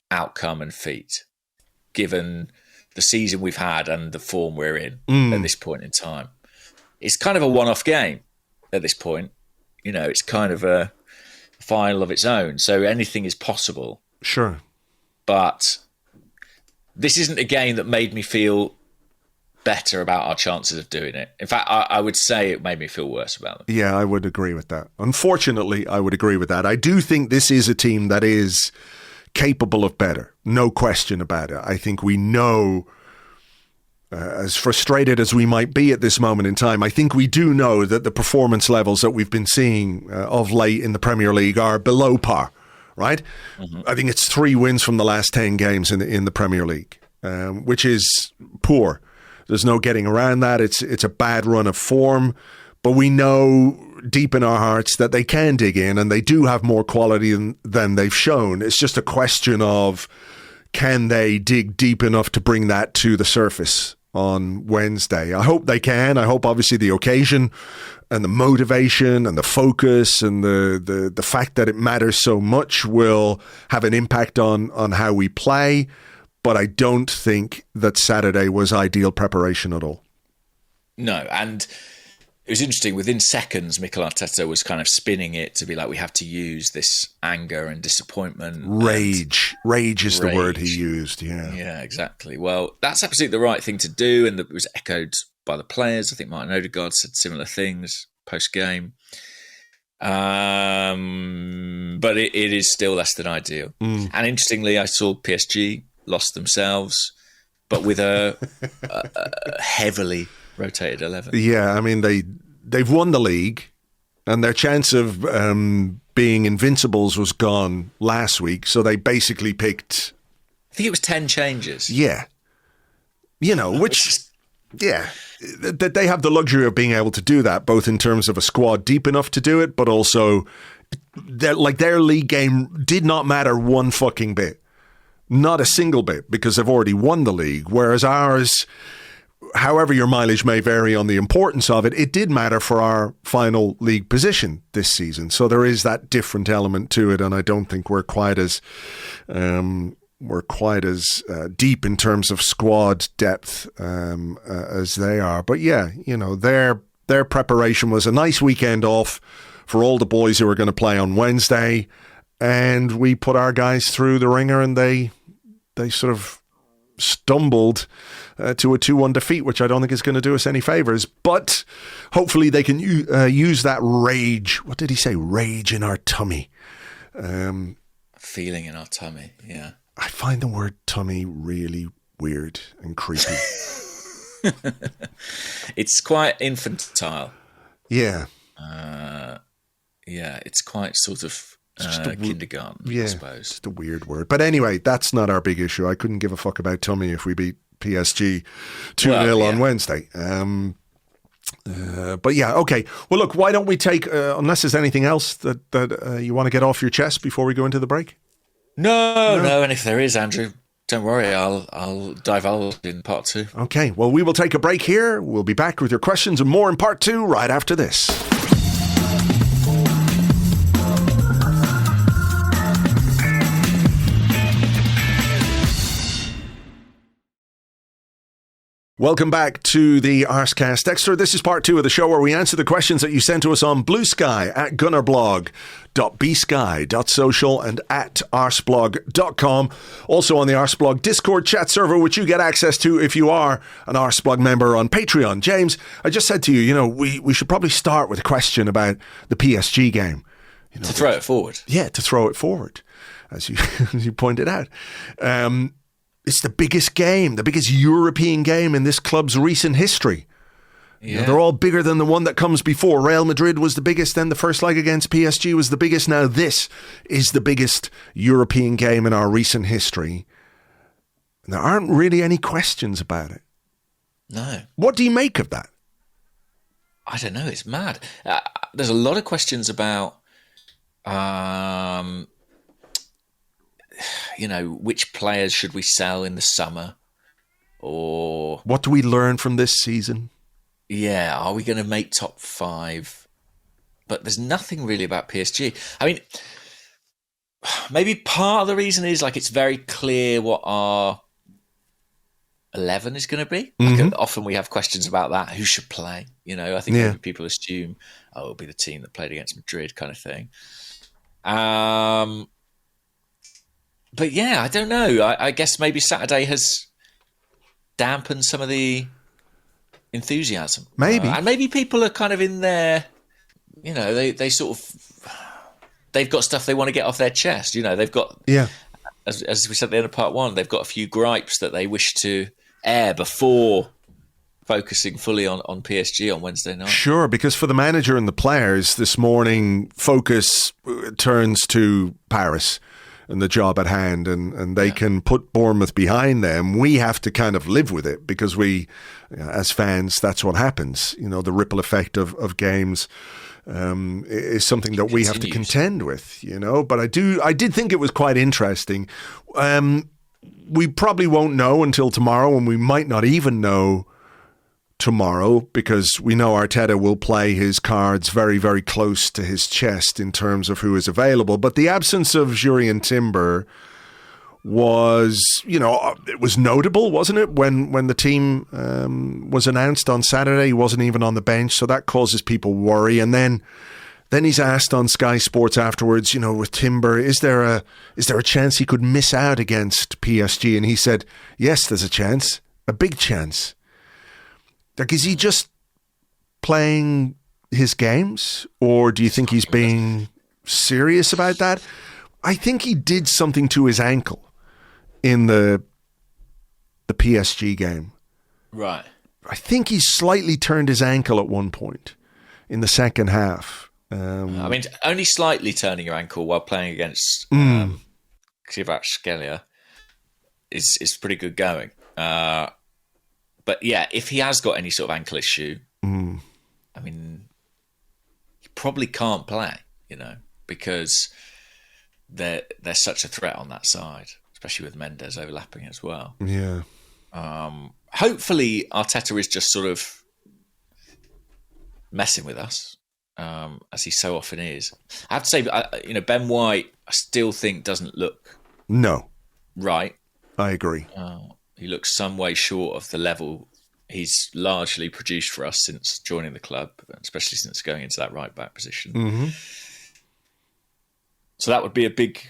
outcome and feat, given the season we've had and the form we're in at this point in time. It's kind of a one-off game at this point. You know, it's kind of a final of its own, so anything is possible. Sure. But this isn't a game that made me feel better about our chances of doing it. In fact, I would say it made me feel worse about them. Yeah, I would agree with that. Unfortunately, I would agree with that. I do think this is a team that is capable of better. No question about it. I think we know, as frustrated as we might be at this moment in time, I think we do know that the performance levels that we've been seeing of late in the Premier League are below par, right? I think it's 3 wins from the last 10 games in the Premier League, which is poor. There's no getting around that. It's a bad run of form, but we know deep in our hearts that they can dig in and they do have more quality than they've shown. It's just a question of, can they dig deep enough to bring that to the surface on Wednesday? I hope they can. I hope obviously the occasion and the motivation and the focus and the fact that it matters so much will have an impact on how we play. But I don't think that Saturday was ideal preparation at all. No, and it was interesting. Within seconds, Mikel Arteta was kind of spinning it to be like, we have to use this anger and disappointment. Rage is the word he used, yeah. Yeah, exactly. Well, that's absolutely the right thing to do, and it was echoed by the players. I think Martin Odegaard said similar things post-game. But it is still less than ideal. And interestingly, I saw PSG lost themselves, but with a heavily rotated 11. Yeah, I mean, they've won the league, and their chance of being invincibles was gone last week, so they basically picked... I think it was 10 changes. Yeah. You know, yeah, that they have the luxury of being able to do that, both in terms of a squad deep enough to do it, but also their league game did not matter one fucking bit. Not a single bit, because they've already won the league, whereas ours, however your mileage may vary on the importance of it, it did matter for our final league position this season. So there is that different element to it, and I don't think we're quite as deep in terms of squad depth as they are. But yeah, you know, their preparation was a nice weekend off for all the boys who were going to play on Wednesday, and we put our guys through the ringer, and they sort of stumbled to a 2-1 defeat, which I don't think is going to do us any favours. But hopefully they can use that rage. What did he say? Rage in our tummy. Feeling in our tummy, yeah. I find the word tummy really weird and creepy. It's quite infantile. Yeah. Yeah, it's quite sort of kindergarten, I suppose. Just a weird word. But anyway, that's not our big issue. I couldn't give a fuck about tummy if we beat PSG 2-0 on Wednesday. But yeah, okay. Well, look, why don't we take, unless there's anything else that you want to get off your chest before we go into the break? No, and if there is, Andrew, don't worry, I'll divulge in part 2. Okay, well, we will take a break here. We'll be back with your questions and more in part 2 right after this. Welcome back to the Arsecast Extra. This is part 2 of the show where we answer the questions that you sent to us on Blue Sky at gunnerblog.bsky.social and at arseblog.com. Also on the Arseblog Discord chat server, which you get access to if you are an Arseblog member on Patreon. James, I just said to you, we should probably start with a question about the PSG game. To throw it forward. Yeah, to throw it forward, as you, as you pointed out. It's the biggest game, the biggest European game in this club's recent history. Yeah. They're all bigger than the one that comes before. Real Madrid was the biggest, then the first leg against PSG was the biggest. Now this is the biggest European game in our recent history. And there aren't really any questions about it. No. What do you make of that? I don't know. It's mad. There's a lot of questions about... which players should we sell in the summer? Or what do we learn from this season? Yeah, are we going to make top 5? But there's nothing really about PSG. I mean, maybe part of the reason is it's very clear what our 11 is going to be. Often we have questions about that. Who should play? I think maybe people assume, it'll be the team that played against Madrid kind of thing. But yeah, I don't know. I guess maybe Saturday has dampened some of the enthusiasm. Maybe. And maybe people are kind of in there, they sort of, they've got stuff they want to get off their chest. They've got, as we said at the end of part 1, they've got a few gripes that they wish to air before focusing fully on PSG on Wednesday night. Sure, because for the manager and the players this morning, focus turns to Paris and the job at hand, and they can put Bournemouth behind them. We have to kind of live with it because we, as fans, that's what happens. The ripple effect of games is something that we have to contend with, But I did think it was quite interesting. We probably won't know until tomorrow, and we might not even know tomorrow because we know Arteta will play his cards very, very close to his chest in terms of who is available. But the absence of Jurrien Timber was, it was notable, wasn't it? When the team was announced on Saturday, he wasn't even on the bench, so that causes people worry. And then he's asked on Sky Sports afterwards, with Timber, is there a chance he could miss out against PSG? And he said, yes, there's a chance, a big chance. Is he just playing his games, or do you think he's being serious about that? I think he did something to his ankle in the PSG game. Right. I think he slightly turned his ankle at one point in the second half. Only slightly turning your ankle while playing against Kvaratskhelia is pretty good going. But yeah, if he has got any sort of ankle issue, he probably can't play, because they're such a threat on that side, especially with Mendes overlapping as well. Yeah. Hopefully, Arteta is just sort of messing with us, as he so often is. I have to say, Ben White, I still think doesn't look right. I agree. He looks some way short of the level he's largely produced for us since joining the club, especially since going into that right-back position. Mm-hmm. So that would be a big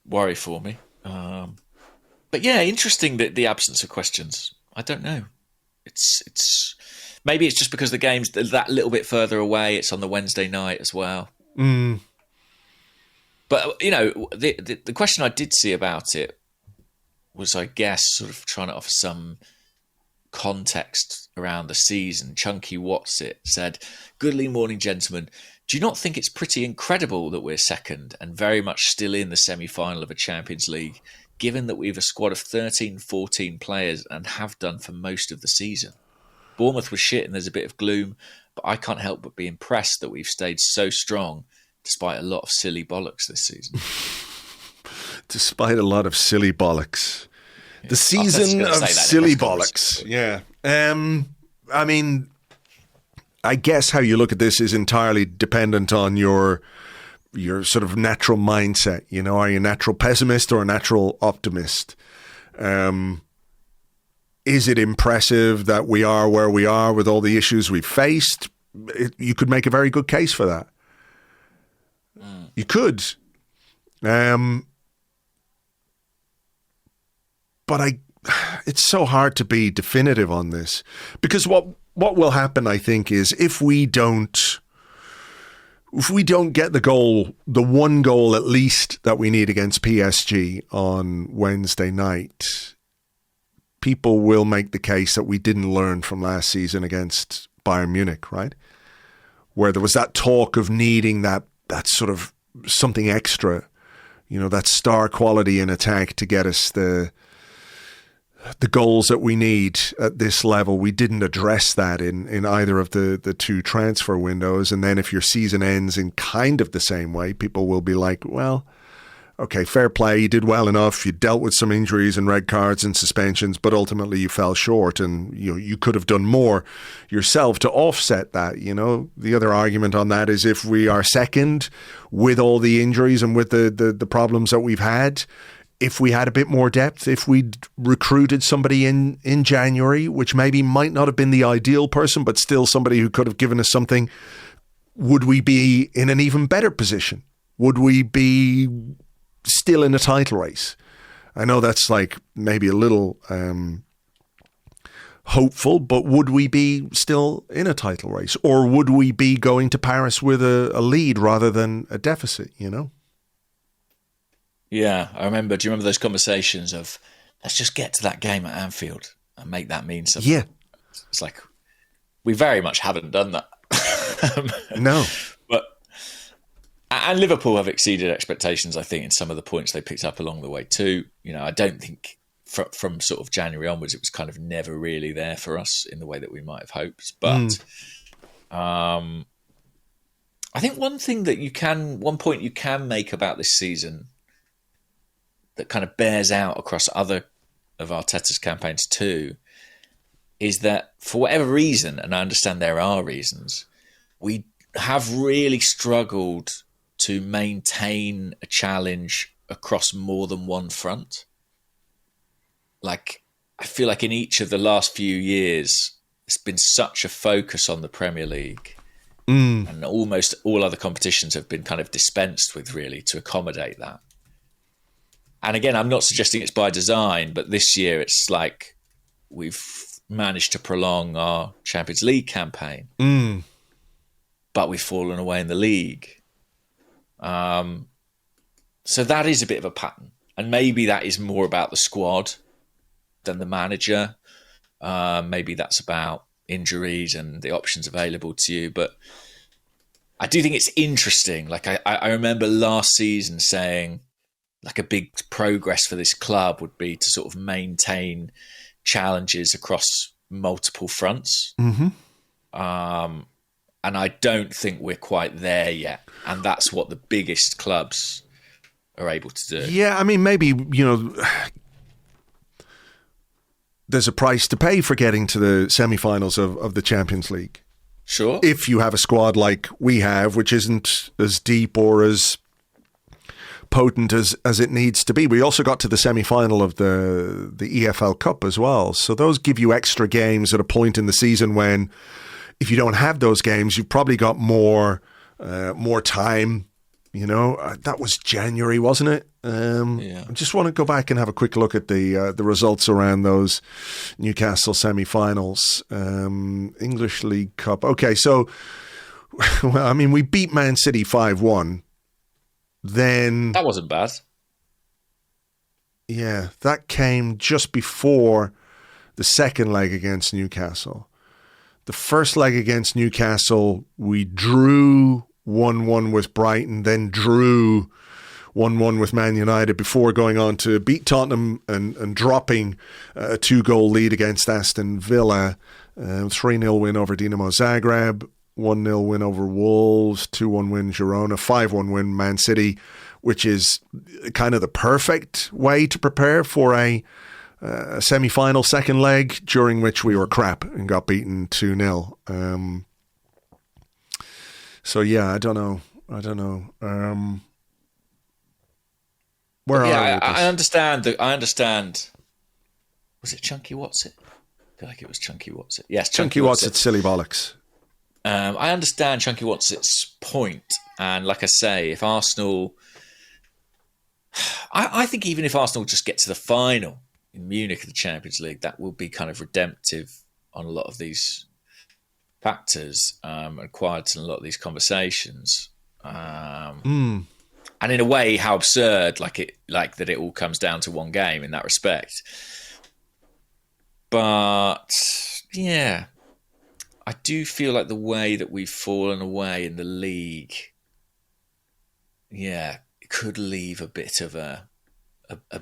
worry for me. But yeah, interesting that the absence of questions. I don't know. It's maybe it's just because the game's that little bit further away. It's on the Wednesday night as well. Mm. But the question I did see about it was, I guess, sort of trying to offer some context around the season. Chunky Watsit said, "Good morning, gentlemen. Do you not think it's pretty incredible that we're second and very much still in the semi-final of a Champions League, given that we have a squad of 13, 14 players and have done for most of the season? Bournemouth was shit and there's a bit of gloom, but I can't help but be impressed that we've stayed so strong despite a lot of silly bollocks this season." Despite a lot of silly bollocks. The season of silly bollocks. Yeah. I guess how you look at this is entirely dependent on your sort of natural mindset. Are you a natural pessimist or a natural optimist? If Is it impressive that we are where we are with all the issues we've faced? You could make a very good case for that. You could. But it's so hard to be definitive on this, because what will happen, I think, is if we don't get the one goal at least that we need against PSG on Wednesday night, people will make the case that we didn't learn from last season against Bayern Munich, right? Where there was that talk of needing that sort of something extra, that star quality in attack to get us the goals that we need at this level. We didn't address that in either of the two transfer windows. And then if your season ends in kind of the same way, people will be like, well, okay, fair play, you did well enough, you dealt with some injuries and red cards and suspensions, but ultimately you fell short, and you could have done more yourself to offset that. The other argument on that is if we are second with all the injuries and with the problems that we've had, if we had a bit more depth, if we'd recruited somebody in January, which maybe might not have been the ideal person, but still somebody who could have given us something, would we be in an even better position? Would we be still in a title race? I know that's like maybe a little hopeful, but would we be still in a title race? Or would we be going to Paris with a lead rather than a deficit, Yeah, I remember. Do you remember those conversations of, let's just get to that game at Anfield and make that mean something? Yeah. It's like, we very much haven't done that. No. And Liverpool have exceeded expectations, I think, in some of the points they picked up along the way too. I don't think from sort of January onwards, it was kind of never really there for us in the way that we might have hoped. But I think one point you can make about this season that kind of bears out across other of Arteta's campaigns too, is that for whatever reason, and I understand there are reasons, we have really struggled to maintain a challenge across more than one front. Like, I feel like in each of the last few years, it's been such a focus on the Premier League, and almost all other competitions have been kind of dispensed with, really, to accommodate that. And again, I'm not suggesting it's by design, but this year it's like we've managed to prolong our Champions League campaign, but we've fallen away in the league. So that is a bit of a pattern, and maybe that is more about the squad than the manager. Maybe that's about injuries and the options available to you. But I do think it's interesting. Like I remember last season saying, like, a big progress for this club would be to sort of maintain challenges across multiple fronts. And I don't think we're quite there yet. And that's what the biggest clubs are able to do. Yeah, I mean, maybe, there's a price to pay for getting to the semi-finals of the Champions League. Sure. If you have a squad like we have, which isn't as deep or as potent as it needs to be. We also got to the semi-final of the EFL Cup as well. So those give you extra games at a point in the season when, if you don't have those games, you've probably got more time. That was January, wasn't it? Yeah. I just want to go back and have a quick look at the results around those Newcastle semi-finals. English League Cup. Okay, so, well, I mean, we beat Man City 5-1. Then that wasn't bad. Yeah, that came just before the second leg against Newcastle. The first leg against Newcastle, we drew 1-1 with Brighton, then drew 1-1 with Man United before going on to beat Tottenham and dropping a 2-goal lead against Aston Villa. 3-0 win over Dinamo Zagreb, 1-0 win over Wolves, 2-1 win Girona, 5-1 win Man City, which is kind of the perfect way to prepare for a semi-final second leg, during which we were crap and got beaten 2-0. So yeah, I don't know. Where are we? I understand. Was it Chunky What's it? feel like it was Chunky Watson. Yes, Chunky Watson, silly bollocks. I understand Chunky Watson's point, and like I say, if Arsenal, I think even if Arsenal just get to the final in Munich of the Champions League, that will be kind of redemptive on a lot of these factors, and quiet in a lot of these conversations. And in a way, how absurd, like that it all comes down to one game in that respect. But yeah, I do feel like the way that we've fallen away in the league, yeah, it could leave a bit of a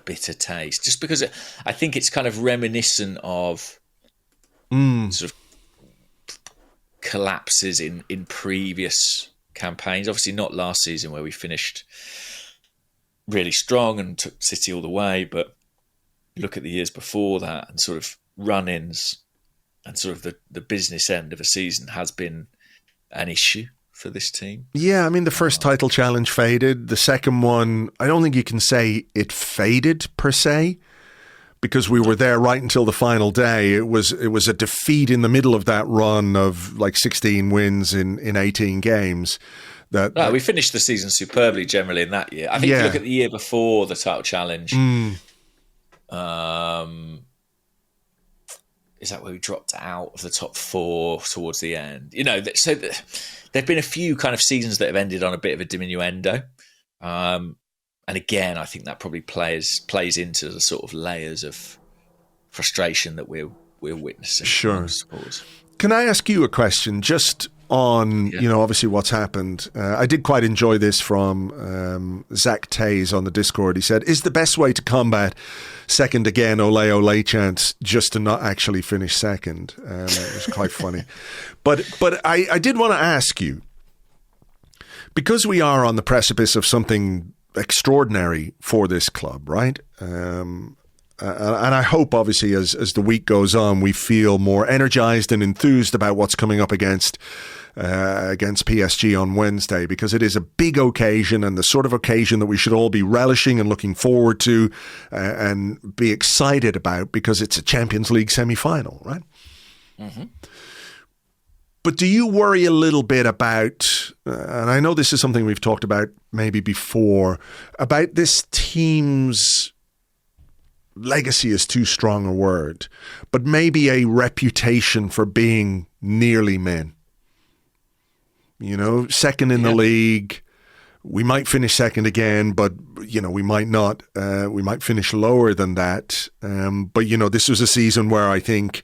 bitter taste. Just because I think it's kind of reminiscent of sort of collapses in previous campaigns. Obviously not last season where we finished really strong and took City all the way, but look at the years before that and sort of run-ins and sort of the business end of a season has been an issue for this team. Yeah, I mean, the first title challenge faded. The second one, I don't think you can say it faded per se, because we were there right until the final day. It was a defeat in the middle of that run of like 16 wins in 18 games. We finished the season superbly generally in that year. I think if you look at the year before the title challenge, is that where we dropped out of the top four towards the end? You know, so there've been a few kind of seasons that have ended on a bit of a diminuendo. And again, I think that probably plays into the sort of layers of frustration that we're witnessing. Sure. Can I ask you a question just on, obviously what's happened? I did quite enjoy this from Zach Tays on the Discord. He said, is the best way to combat second again, ole chants, just to not actually finish second? It was quite funny. But I did want to ask you, because we are on the precipice of something extraordinary for this club, right? And I hope, obviously, as the week goes on, we feel more energized and enthused about what's coming up against PSG on Wednesday, because it is a big occasion and the sort of occasion that we should all be relishing and looking forward to and be excited about, because it's a Champions League semi-final, right? Mm-hmm. But do you worry a little bit about, and I know this is something we've talked about maybe before, about this team's legacy is too strong a word, but maybe a reputation for being nearly men? Second in the league. We might finish second again, but, we might not. We might finish lower than that. But, this was a season where I think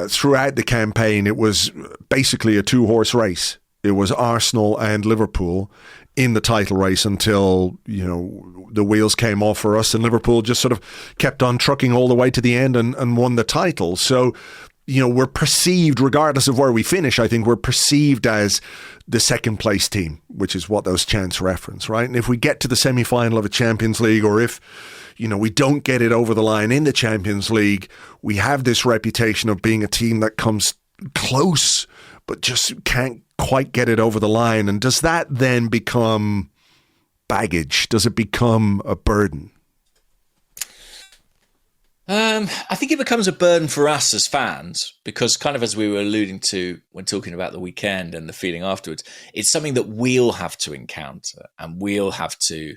throughout the campaign, it was basically a two-horse race. It was Arsenal and Liverpool in the title race until, the wheels came off for us, and Liverpool just sort of kept on trucking all the way to the end and won the title. So, we're perceived, regardless of where we finish, I think we're perceived as the second place team, which is what those chants reference, right? And if we get to the semi-final of a Champions League, or if, we don't get it over the line in the Champions League, we have this reputation of being a team that comes close, but just can't quite get it over the line. And does that then become baggage? Does it become a burden? I think it becomes a burden for us as fans, because kind of as we were alluding to when talking about the weekend and the feeling afterwards, it's something that we'll have to encounter and we'll have to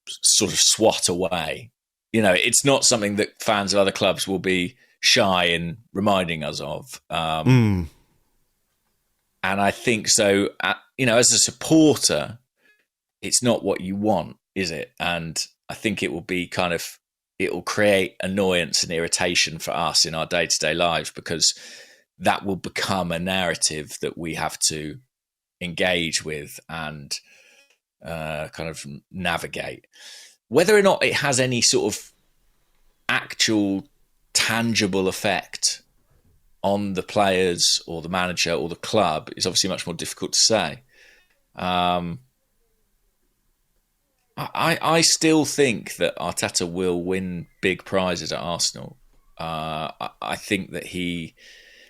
sort of swat away. It's not something that fans of other clubs will be shy in reminding us of. And I think so, as a supporter, it's not what you want, is it? And I think it will be it will create annoyance and irritation for us in our day-to-day lives, because that will become a narrative that we have to engage with and kind of navigate. Whether or not it has any sort of actual tangible effect on the players or the manager or the club is obviously much more difficult to say. I still think that Arteta will win big prizes at Arsenal. I think that he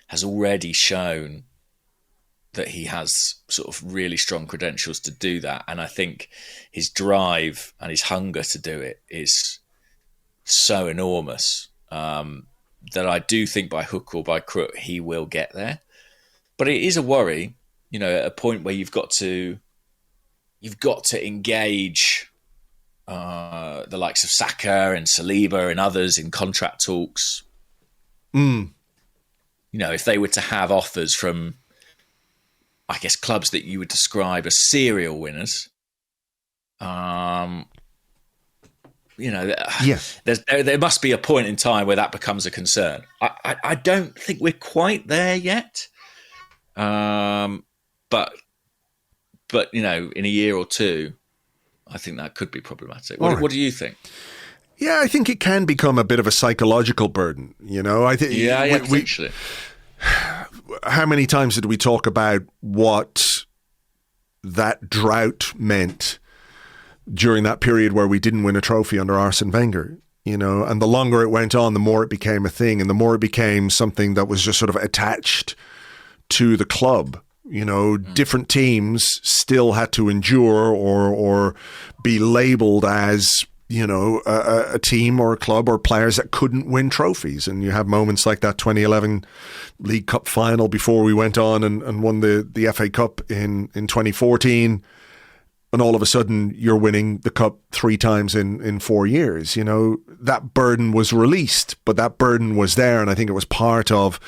has already shown that he has sort of really strong credentials to do that. And I think his drive and his hunger to do it is so enormous. that I do think by hook or by crook he will get there. But it is a worry, at a point where you've got to engage the likes of Saka and Saliba and others in contract talks. If they were to have offers from, I guess, clubs that you would describe as serial winners, there must be a point in time where that becomes a concern. I don't think we're quite there yet. But in a year or two, I think that could be problematic. What do you think? Yeah, I think it can become a bit of a psychological burden. I think. Yeah, potentially. How many times did we talk about what that drought meant during that period where we didn't win a trophy under Arsene Wenger? And the longer it went on, the more it became a thing, and the more it became something that was just sort of attached to the club. Different teams still had to endure or be labeled as, a team or a club or players that couldn't win trophies. And you have moments like that 2011 League Cup final before we went on and won the FA Cup in 2014. And all of a sudden you're winning the cup 3 times in 4 years. That burden was released, but that burden was there. And I think it was part of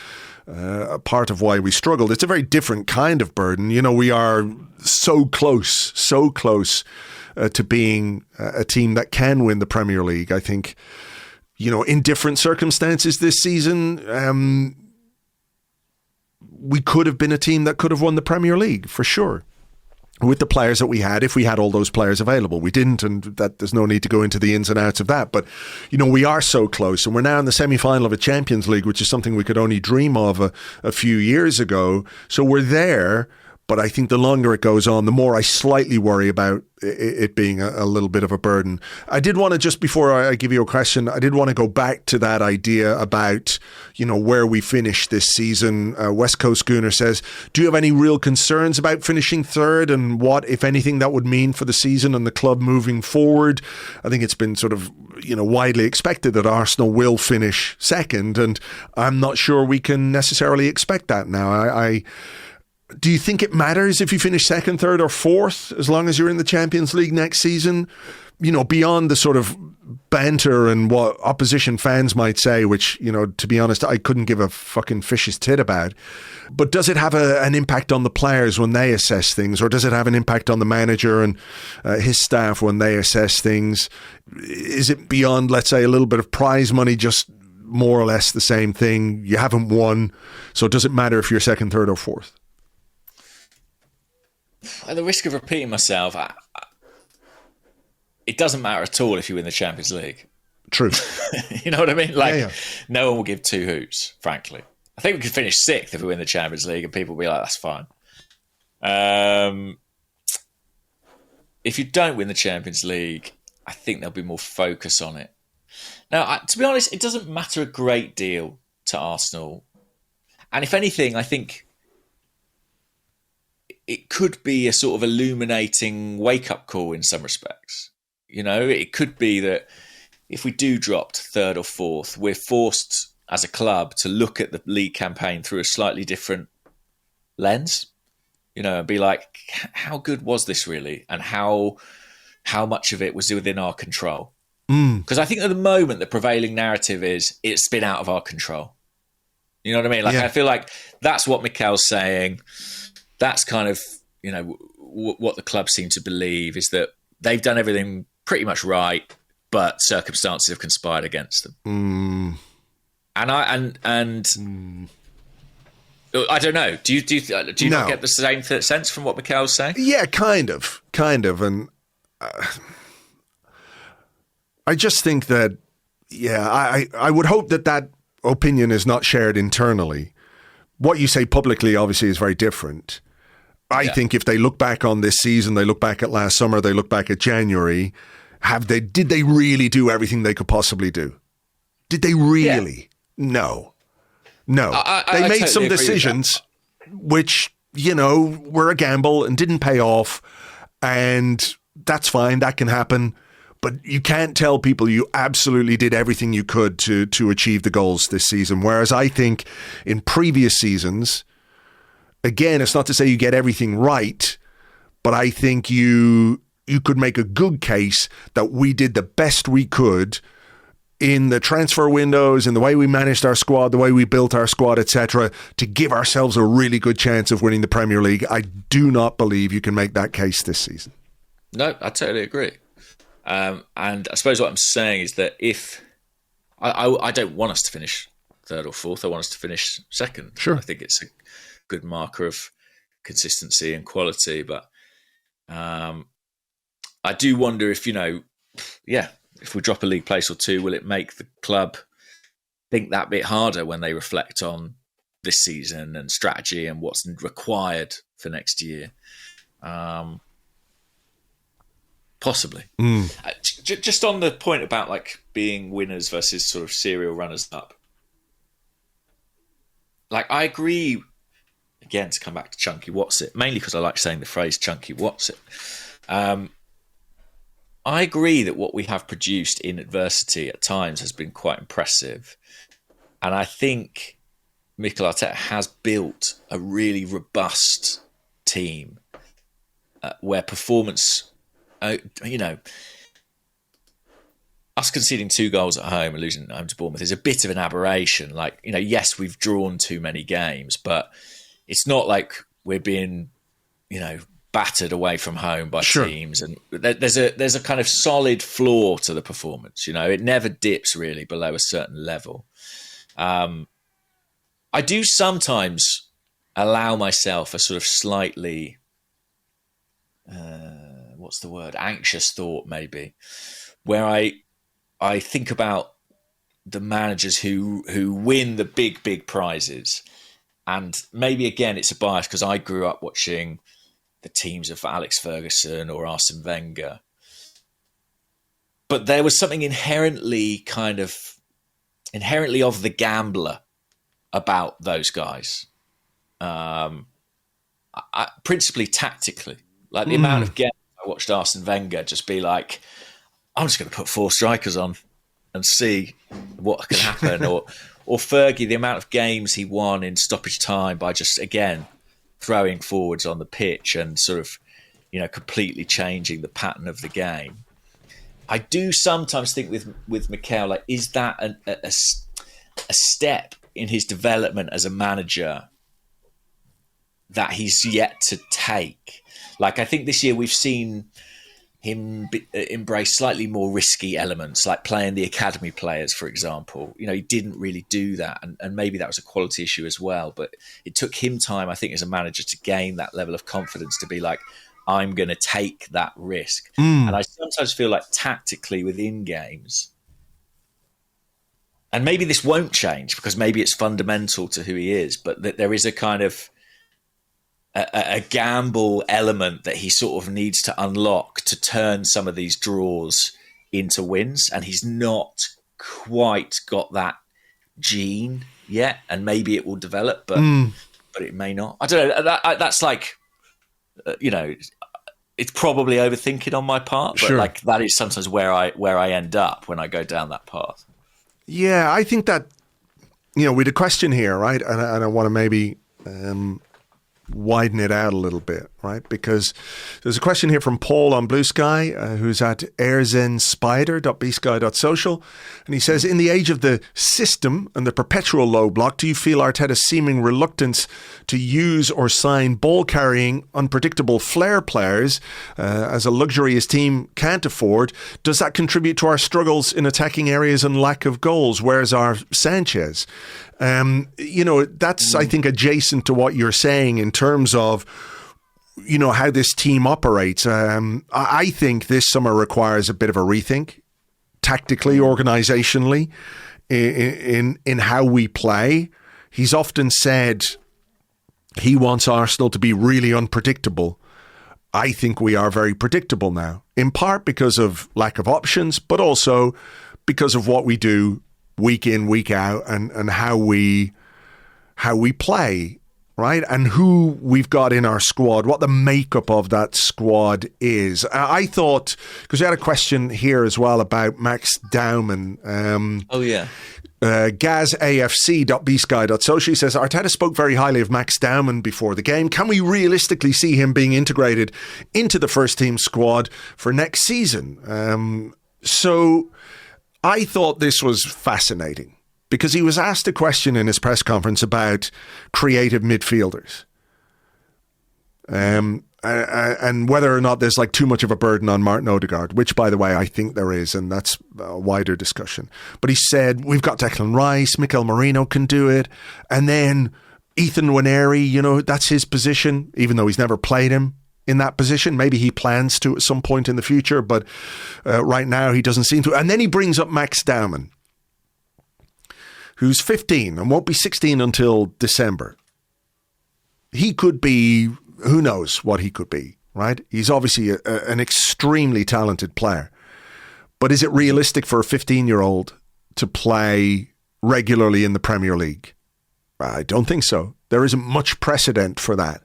why we struggled. It's a very different kind of burden. We are so close to being a team that can win the Premier League. I think, in different circumstances this season, we could have been a team that could have won the Premier League for sure. With the players that we had, if we had all those players available. We didn't, and that there's no need to go into the ins and outs of that. But, we are so close, and we're now in the semi-final of a Champions League, which is something we could only dream of a few years ago. So we're there, but I think the longer it goes on, the more I slightly worry about it being a little bit of a burden. I did want to, just before I give you a question, I did want to go back to that idea about, where we finish this season. West Coast Gooner says, do you have any real concerns about finishing third, and what, if anything, that would mean for the season and the club moving forward? I think it's been sort of, widely expected that Arsenal will finish second, and I'm not sure we can necessarily expect that now. Do you think it matters if you finish second, third or fourth, as long as you're in the Champions League next season? Beyond the sort of banter and what opposition fans might say, which, to be honest, I couldn't give a fucking fish's tit about. But does it have an impact on the players when they assess things? Or does it have an impact on the manager and his staff when they assess things? Is it beyond, let's say, a little bit of prize money, just more or less the same thing? You haven't won, so does it matter if you're second, third or fourth? At the risk of repeating myself, it doesn't matter at all if you win the Champions League. True. You know what I mean? No one will give 2 hoots, frankly. I think we could finish 6th if we win the Champions League, and people will be like, that's fine. If you don't win the Champions League, I think there'll be more focus on it. Now, to be honest, it doesn't matter a great deal to Arsenal. And if anything, I think it could be a sort of illuminating wake-up call in some respects. It could be that if we do drop to 3rd or 4th, we're forced as a club to look at the league campaign through a slightly different lens, and be like, how good was this really? And how much of it was within our control? Because I think at the moment, the prevailing narrative is it's been out of our control. You know what I mean? I feel like that's what Mikel's saying. That's kind of, what the club seem to believe, is that they've done everything pretty much right, but circumstances have conspired against them. And I don't know. Do you not get the same sense from what Mikel's saying? Yeah, kind of, and I just think that, I would hope that opinion is not shared internally. What you say publicly obviously is very different. I think if they look back on this season, they look back at last summer, they look back at January, did they really do everything they could possibly do? Did they really? No. They made some decisions which, were a gamble and didn't pay off, and that's fine, that can happen. but you can't tell people you absolutely did everything you could to achieve the goals this season. Whereas I think in previous seasons, again, it's not to say you get everything right, but I think you could make a good case that we did the best we could in the transfer windows, in the way we managed our squad, the way we built our squad, etc., to give ourselves a really good chance of winning the Premier League. I do not believe you can make that case this season. No, I totally agree. And I suppose what I'm saying is that if I don't want us to finish third or fourth, I want us to finish second. Sure. I think it's a good marker of consistency and quality, but I do wonder if, if we drop a league place or two, will it make the club think that bit harder when they reflect on this season and strategy and what's required for next year? Possibly. Just on the point about like being winners versus sort of serial runners up. Like, I agree, again, to come back to Chunky What's It, mainly because I like saying the phrase Chunky What's It. I agree that what we have produced in adversity at times has been quite impressive. And I think Mikel Arteta has built a really robust team where performance, us conceding 2 goals at home and losing at home to Bournemouth is a bit of an aberration. Like, yes, we've drawn too many games, but it's not like we're being, battered away from home by teams, and there's a kind of solid floor to the performance. It never dips really below a certain level. I do sometimes allow myself a sort of slightly anxious thought, maybe, where I think about the managers who win the big prizes, and maybe again it's a bias because I grew up watching the teams of Alex Ferguson or Arsene Wenger. But there was something inherently of the gambler about those guys. Principally tactically. Like the amount of games I watched Arsene Wenger just be like, I'm just going to put 4 strikers on and see what can happen. or Fergie, the amount of games he won in stoppage time by just, again, throwing forwards on the pitch and sort of, completely changing the pattern of the game. I do sometimes think with Mikel, like, is that a step in his development as a manager that he's yet to take? Like, I think this year we've seen him embrace slightly more risky elements, like playing the academy players, for example. He didn't really do that, and maybe that was a quality issue as well. But it took him time, I think, as a manager to gain that level of confidence to be like, I'm going to take that risk. And I sometimes feel like tactically within games, and maybe this won't change because maybe it's fundamental to who he is, but that there is a kind of a gamble element that he sort of needs to unlock to turn some of these draws into wins. And he's not quite got that gene yet. And maybe it will develop, but it may not. I don't know. That's like, it's probably overthinking on my part, but like that is sometimes where I end up when I go down that path. Yeah, I think that, with a question here, right? And I want to maybe widen it out a little bit, right? Because there's a question here from Paul on Blue Sky, who's at airzenspider.bsky.social, and he says, in the age of the system and the perpetual low block, do you feel Arteta's seeming reluctance to use or sign ball-carrying, unpredictable flair players as a luxury his team can't afford, does that contribute to our struggles in attacking areas and lack of goals? Where's our Sanchez? That's, I think, adjacent to what you're saying in terms of, how this team operates. I think this summer requires a bit of a rethink, tactically, organisationally, in how we play. He's often said he wants Arsenal to be really unpredictable. I think we are very predictable now, in part because of lack of options, but also because of what we do week in, week out, and how we play. right? And who we've got in our squad, what the makeup of that squad is. I thought, because we had a question here as well about Max Dowman. GazAFC.bsky.social says, Arteta spoke very highly of Max Dowman before the game. Can we realistically see him being integrated into the first team squad for next season? So I thought this was fascinating, because he was asked a question in his press conference about creative midfielders. And whether or not there's like too much of a burden on Martin Odegaard, which, by the way, I think there is, and that's a wider discussion. But he said, we've got Declan Rice, Mikel Merino can do it, and then Ethan Nwaneri, that's his position, even though he's never played him in that position. Maybe he plans to at some point in the future, but right now he doesn't seem to. And then he brings up Max Dowman, who's 15 and won't be 16 until December. He could be, who knows what he could be, right? He's obviously an extremely talented player. But is it realistic for a 15-year-old to play regularly in the Premier League? I don't think so. There isn't much precedent for that,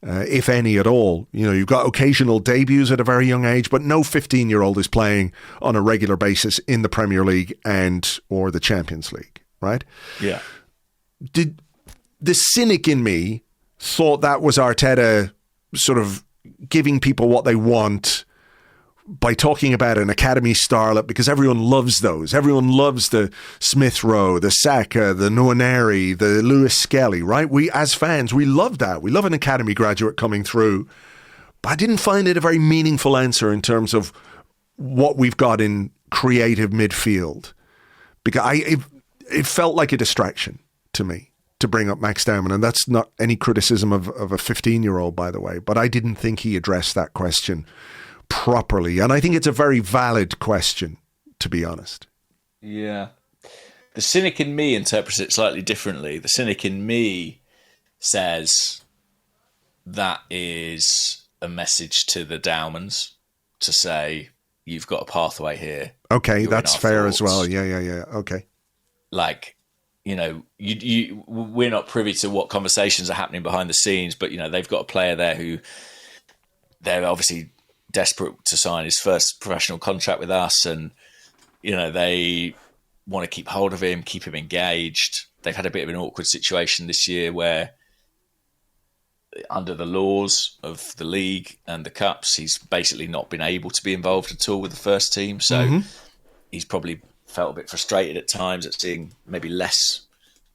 if any at all. You've got occasional debuts at a very young age, but no 15-year-old is playing on a regular basis in the Premier League or the Champions League. Right? Yeah. Did the cynic in me thought that was Arteta sort of giving people what they want by talking about an academy starlet, because everyone loves those. Everyone loves the Smith Rowe, the Saka, the Nwaneri, the Lewis Skelly, right? We, as fans, we love that. We love an academy graduate coming through. But I didn't find it a very meaningful answer in terms of what we've got in creative midfield. Because it felt like a distraction to me to bring up Max Dowman. And that's not any criticism of a 15-year-old, by the way. But I didn't think he addressed that question properly. And I think it's a very valid question, to be honest. Yeah. The cynic in me interprets it slightly differently. The cynic in me says that is a message to the Dowmans to say, you've got a pathway here. Okay, that's fair as well. Yeah. Okay. Like, we're not privy to what conversations are happening behind the scenes, but, they've got a player there who they're obviously desperate to sign his first professional contract with us. And, they want to keep hold of him, keep him engaged. They've had a bit of an awkward situation this year where, under the laws of the league and the cups, he's basically not been able to be involved at all with the first team. So he's probably felt a bit frustrated at times at seeing maybe less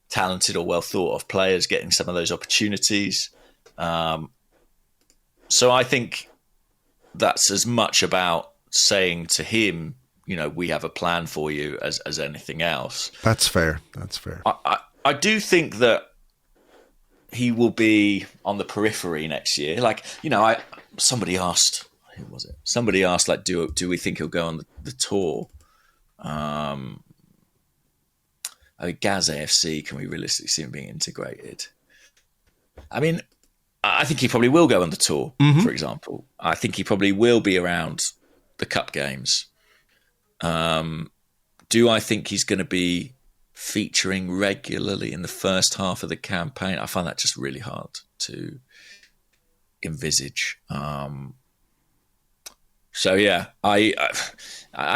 talented or well thought of players getting some of those opportunities. So I think that's as much about saying to him, we have a plan for you as anything else. That's fair. I do think that he will be on the periphery next year. Like, somebody asked, who was it? Somebody asked, like, do we think he'll go on the tour? Gaz AFC, can we realistically see him being integrated? I mean, I think he probably will go on the tour, for example. I think he probably will be around the cup games. Do I think he's going to be featuring regularly in the first half of the campaign? I find that just really hard to envisage. So yeah, I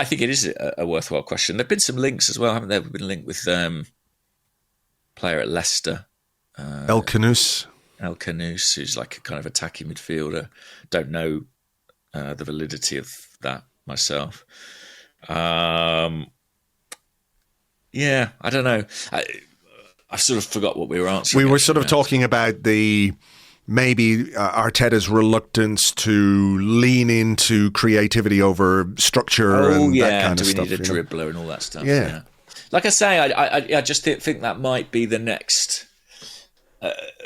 think it is a worthwhile question. There've been some links as well, haven't there? We've been linked with player at Leicester, El Khanous, who's like a kind of attacking midfielder. Don't know the validity of that myself. Yeah, I don't know. I sort of forgot what we were answering. We were sort of talking about maybe Arteta's reluctance to lean into creativity over structure and that kind of stuff. Do we need a dribbler and all that stuff? Yeah. Like I say, I just think that might be the next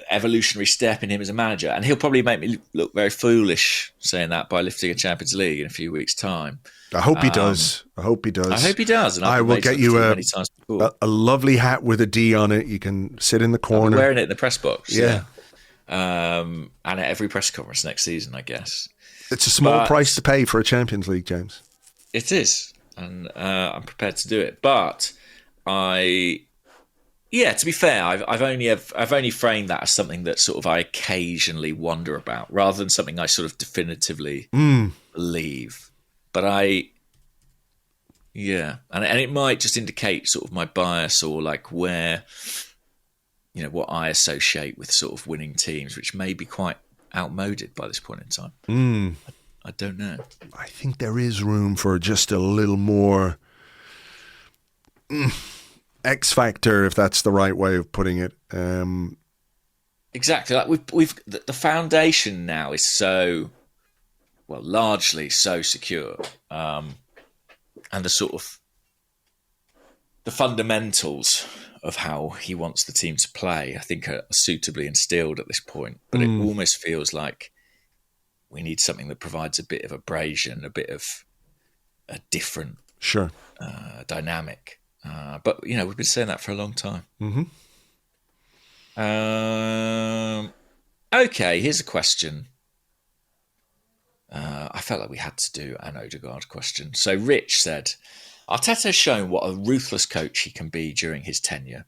evolutionary step in him as a manager. And he'll probably make me look very foolish saying that by lifting a Champions League in a few weeks' time. I hope he does. I hope he does. And I will get you a lovely hat with a D on it. You can sit in the corner. I'm wearing it in the press box. Yeah. And at every press conference next season, I guess. It's a small price to pay for a Champions League, James. It is. And I'm prepared to do it. But I Yeah, to be fair, I've only framed that as something that sort of I occasionally wonder about, rather than something I sort of definitively believe. But and it might just indicate sort of my bias or like where, what I associate with sort of winning teams, which may be quite outmoded by this point in time. I don't know. I think there is room for just a little more X factor, if that's the right way of putting it. Exactly. Like we've the foundation now is largely so secure, and the sort of the fundamentals of how he wants the team to play, I think, are suitably instilled at this point. But it almost feels like we need something that provides a bit of abrasion, a bit of a different dynamic. But, we've been saying that for a long time. Okay, here's a question. I felt like we had to do an Odegaard question. So Rich said, Arteta has shown what a ruthless coach he can be during his tenure.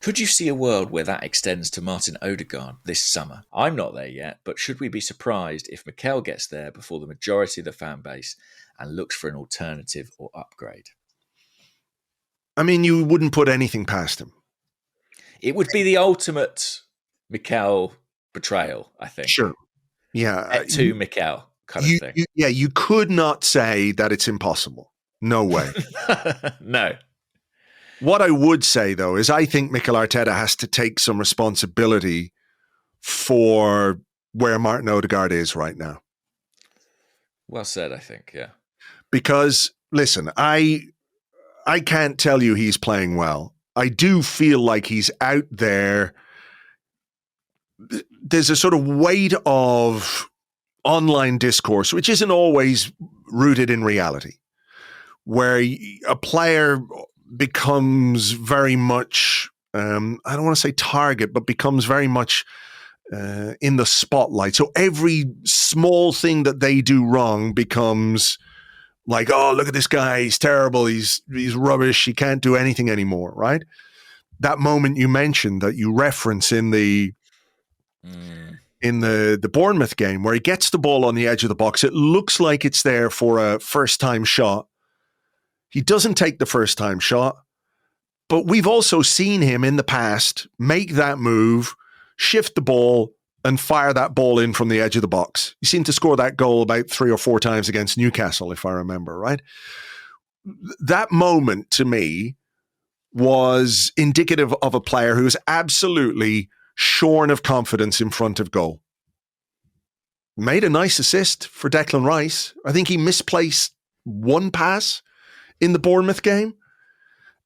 Could you see a world where that extends to Martin Odegaard this summer? I'm not there yet, but should we be surprised if Mikel gets there before the majority of the fan base and looks for an alternative or upgrade? I mean, you wouldn't put anything past him. It would be the ultimate Mikel betrayal, I think. Sure. Yeah. To Mikel kind of thing. You could not say that it's impossible. No way. No. What I would say, though, is I think Mikel Arteta has to take some responsibility for where Martin Odegaard is right now. Well said, I think, yeah. Because, listen, I can't tell you he's playing well. I do feel like he's out there. There's a sort of weight of online discourse, which isn't always rooted in reality, where a player becomes very much, I don't want to say target, but becomes very much in the spotlight. So every small thing that they do wrong becomes like, oh, look at this guy, he's terrible, he's rubbish, he can't do anything anymore, right? That moment you mentioned that you reference in the Bournemouth game where he gets the ball on the edge of the box, it looks like it's there for a first-time shot. He doesn't take the first-time shot, but we've also seen him in the past make that move, shift the ball, and fire that ball in from the edge of the box. He seemed to score that goal about 3 or 4 times against Newcastle, if I remember, right? That moment, to me, was indicative of a player who is absolutely shorn of confidence in front of goal. Made a nice assist for Declan Rice. I think he misplaced one pass in the Bournemouth game.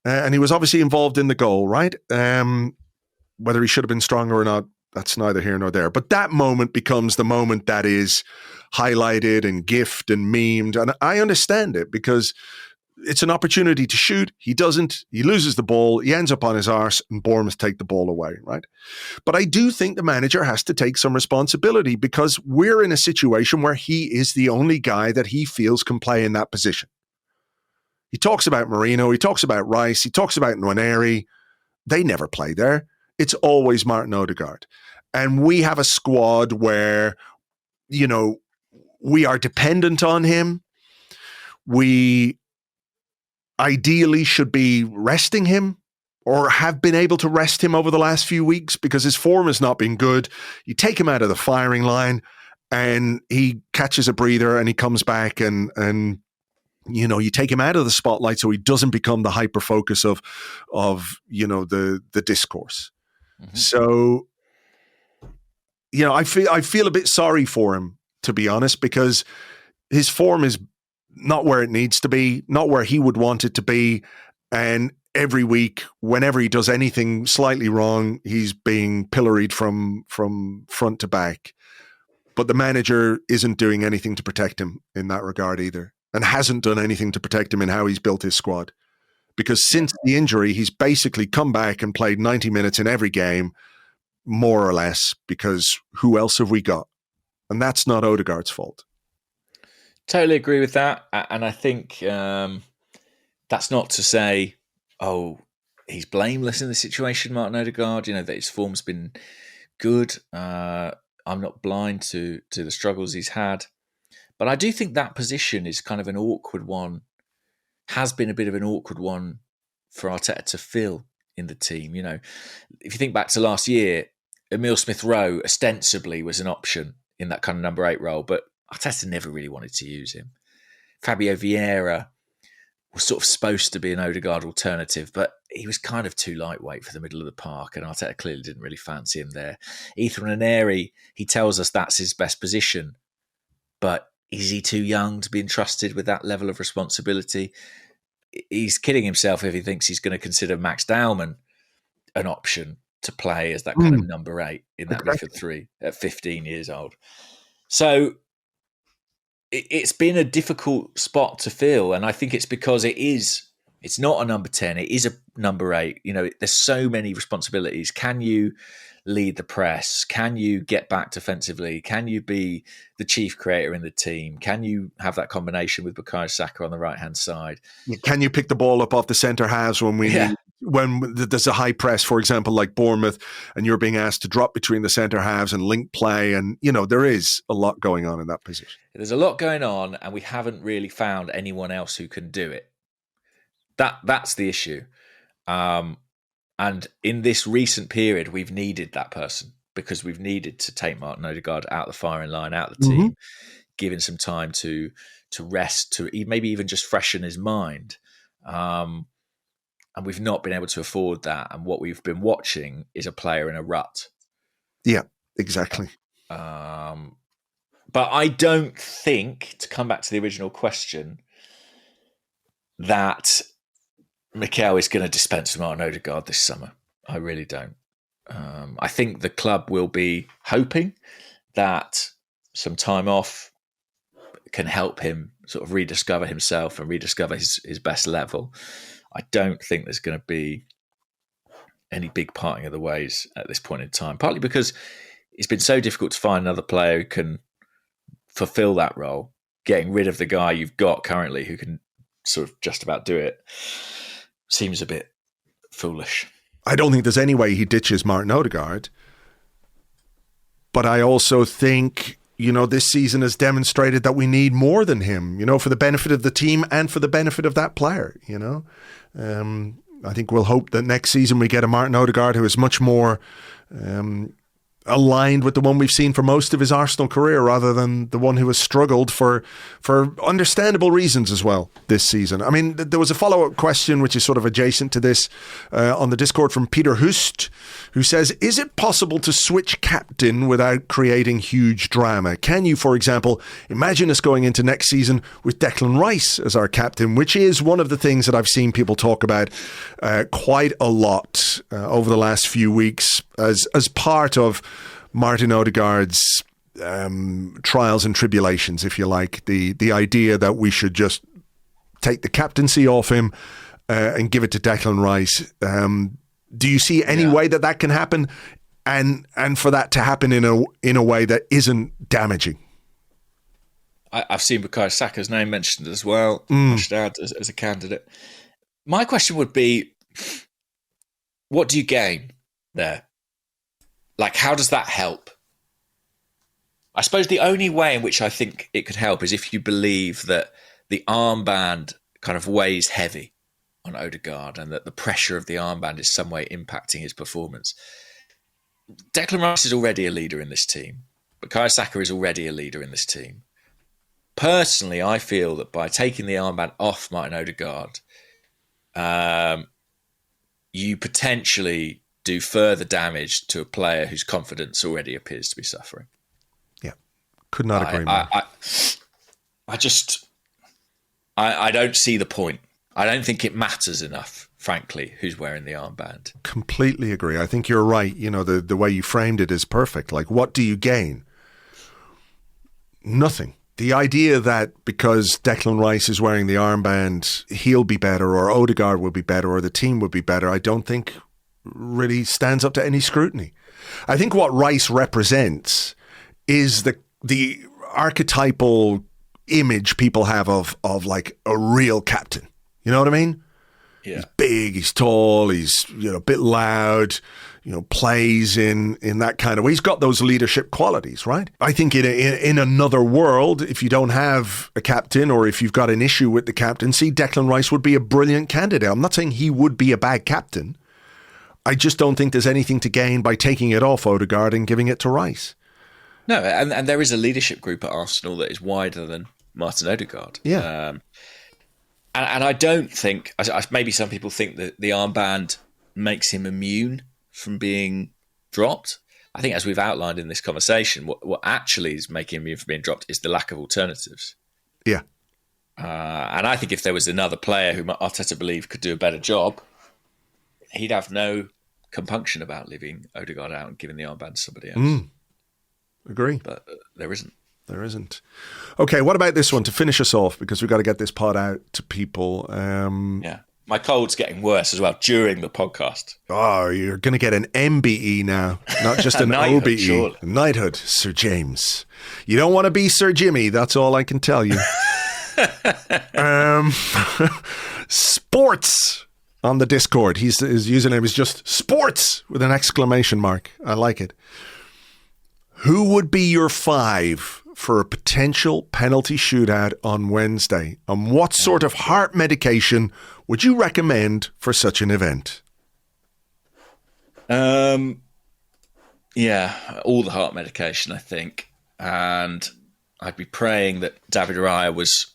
And he was obviously involved in the goal, right? Whether he should have been stronger or not, that's neither here nor there. But that moment becomes the moment that is highlighted and gifted and memed. And I understand it because it's an opportunity to shoot. He doesn't. He loses the ball. He ends up on his arse and Bournemouth take the ball away, right? But I do think the manager has to take some responsibility because we're in a situation where he is the only guy that he feels can play in that position. He talks about Marino. He talks about Rice. He talks about Nwaneri. They never play there. It's always Martin Odegaard. And we have a squad where, we are dependent on him. We ideally should be resting him or have been able to rest him over the last few weeks because his form has not been good. You take him out of the firing line and he catches a breather and he comes back and you take him out of the spotlight so he doesn't become the hyper focus of the discourse. Mm-hmm. So, I feel a bit sorry for him, to be honest, because his form is not where it needs to be, not where he would want it to be. And every week, whenever he does anything slightly wrong, he's being pilloried from front to back. But the manager isn't doing anything to protect him in that regard either, and hasn't done anything to protect him in how he's built his squad. Because since the injury, he's basically come back and played 90 minutes in every game, more or less, because who else have we got? And that's not Odegaard's fault. Totally agree with that. And I think that's not to say, he's blameless in the situation, Martin Odegaard. That his form's been good. I'm not blind to the struggles he's had. But I do think that position is kind of an awkward one, has been a bit of an awkward one for Arteta to fill in the team. If you think back to last year, Emile Smith-Rowe ostensibly was an option in that kind of number 8 role, but Arteta never really wanted to use him. Fabio Vieira was sort of supposed to be an Odegaard alternative, but he was kind of too lightweight for the middle of the park, and Arteta clearly didn't really fancy him there. Ethan Nwaneri, he tells us that's his best position, but is he too young to be entrusted with that level of responsibility? He's kidding himself if he thinks he's going to consider Max Dowman an option to play as that kind of number 8 in that midfield 3 at 15 years old. So it's been a difficult spot to fill, and I think it's because it's not a number 10, it is a number 8. There's so many responsibilities. Can you lead the press? Can you get back defensively? Can you be the chief creator in the team? Can you have that combination with Bukayo Saka on the right-hand side? Can you pick the ball up off the centre halves when there's a high press, for example, like Bournemouth, and you're being asked to drop between the centre halves and link play, and there is a lot going on in that position. There's a lot going on, and we haven't really found anyone else who can do it. That's the issue. And in this recent period, we've needed that person because we've needed to take Martin Odegaard out the firing line, out the team, give him some time to rest, to maybe even just freshen his mind. And we've not been able to afford that. And what we've been watching is a player in a rut. Yeah, exactly. But I don't think, to come back to the original question, that Mikel is going to dispense with Martin Odegaard this summer. I really don't. I think the club will be hoping that some time off can help him sort of rediscover himself and rediscover his best level. I don't think there's going to be any big parting of the ways at this point in time, partly because it's been so difficult to find another player who can fulfill that role. Getting rid of the guy you've got currently who can sort of just about do it seems a bit foolish. I don't think there's any way he ditches Martin Odegaard. But I also think, this season has demonstrated that we need more than him, for the benefit of the team and for the benefit of that player, I think we'll hope that next season we get a Martin Odegaard who is much more aligned with the one we've seen for most of his Arsenal career, rather than the one who has struggled for understandable reasons as well this season. I mean, there was a follow-up question which is sort of adjacent to this on the Discord from Peter Hust, who says, is it possible to switch captain without creating huge drama? Can you, for example, imagine us going into next season with Declan Rice as our captain, which is one of the things that I've seen people talk about quite a lot over the last few weeks as part of Martin Odegaard's trials and tribulations, if you like. The idea that we should just take the captaincy off him and give it to Declan Rice. Do you see any way that can happen, and for that to happen in a way that isn't damaging? I've seen Bukayo Saka's name mentioned as well. I should add as a candidate. My question would be, what do you gain there? Like, how does that help? I suppose the only way in which I think it could help is if you believe that the armband kind of weighs heavy on Odegaard and that the pressure of the armband is some way impacting his performance. Declan Rice is already a leader in this team. Bukayo Saka is already a leader in this team. Personally, I feel that by taking the armband off Martin Odegaard, you potentially do further damage to a player whose confidence already appears to be suffering. Yeah, could not agree more. I don't see the point. I don't think it matters enough, frankly, who's wearing the armband. Completely agree. I think you're right. The way you framed it is perfect. Like, what do you gain? Nothing. The idea that because Declan Rice is wearing the armband, he'll be better, or Odegaard will be better, or the team will be better, I don't think really stands up to any scrutiny. I think what Rice represents is the archetypal image people have of like a real captain. You know what I mean? Yeah. He's big, he's tall, he's a bit loud, plays in that kind of way. He's got those leadership qualities, right? I think in another world, if you don't have a captain or if you've got an issue with the captaincy, Declan Rice would be a brilliant candidate. I'm not saying he would be a bad captain. I just don't think there's anything to gain by taking it off Odegaard and giving it to Rice. No, and there is a leadership group at Arsenal that is wider than Martin Odegaard. Yeah. And I don't think, maybe some people think that the armband makes him immune from being dropped. I think, as we've outlined in this conversation, what actually is making him immune from being dropped is the lack of alternatives. Yeah. And I think if there was another player who Arteta believed could do a better job, he'd have no compunction about leaving Odegaard out and giving the armband to somebody else. Agree. But there isn't. There isn't. Okay, what about this one to finish us off? Because we've got to get this pod out to people. Yeah. My cold's getting worse as well during the podcast. Oh, you're going to get an MBE now, not just an knighthood, OBE. surely. Knighthood, Sir James. You don't want to be Sir Jimmy, that's all I can tell you. Sports on the Discord. His username is just sports with an exclamation mark. I like it. Who would be your 5 for a potential penalty shootout on Wednesday? And what sort of heart medication would you recommend for such an event? Yeah, all the heart medication, I think. And I'd be praying that David Raya was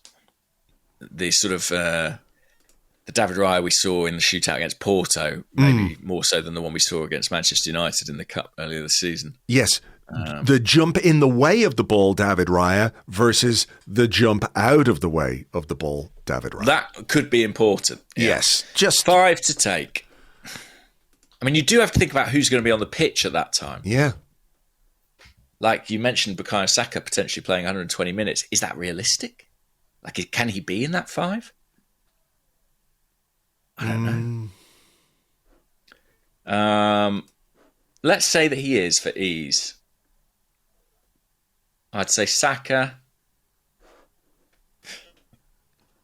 the sort of the David Raya we saw in the shootout against Porto, maybe more so than the one we saw against Manchester United in the Cup earlier this season. Yes. The jump in the way of the ball, David Raya, versus the jump out of the way of the ball, David Raya. That could be important. Yeah. Yes. Just 5 to take. I mean, you do have to think about who's going to be on the pitch at that time. Yeah. Like you mentioned, Bukayo Saka potentially playing 120 minutes. Is that realistic? Like, can he be in that 5? I don't know. Let's say that he is for ease. I'd say Saka.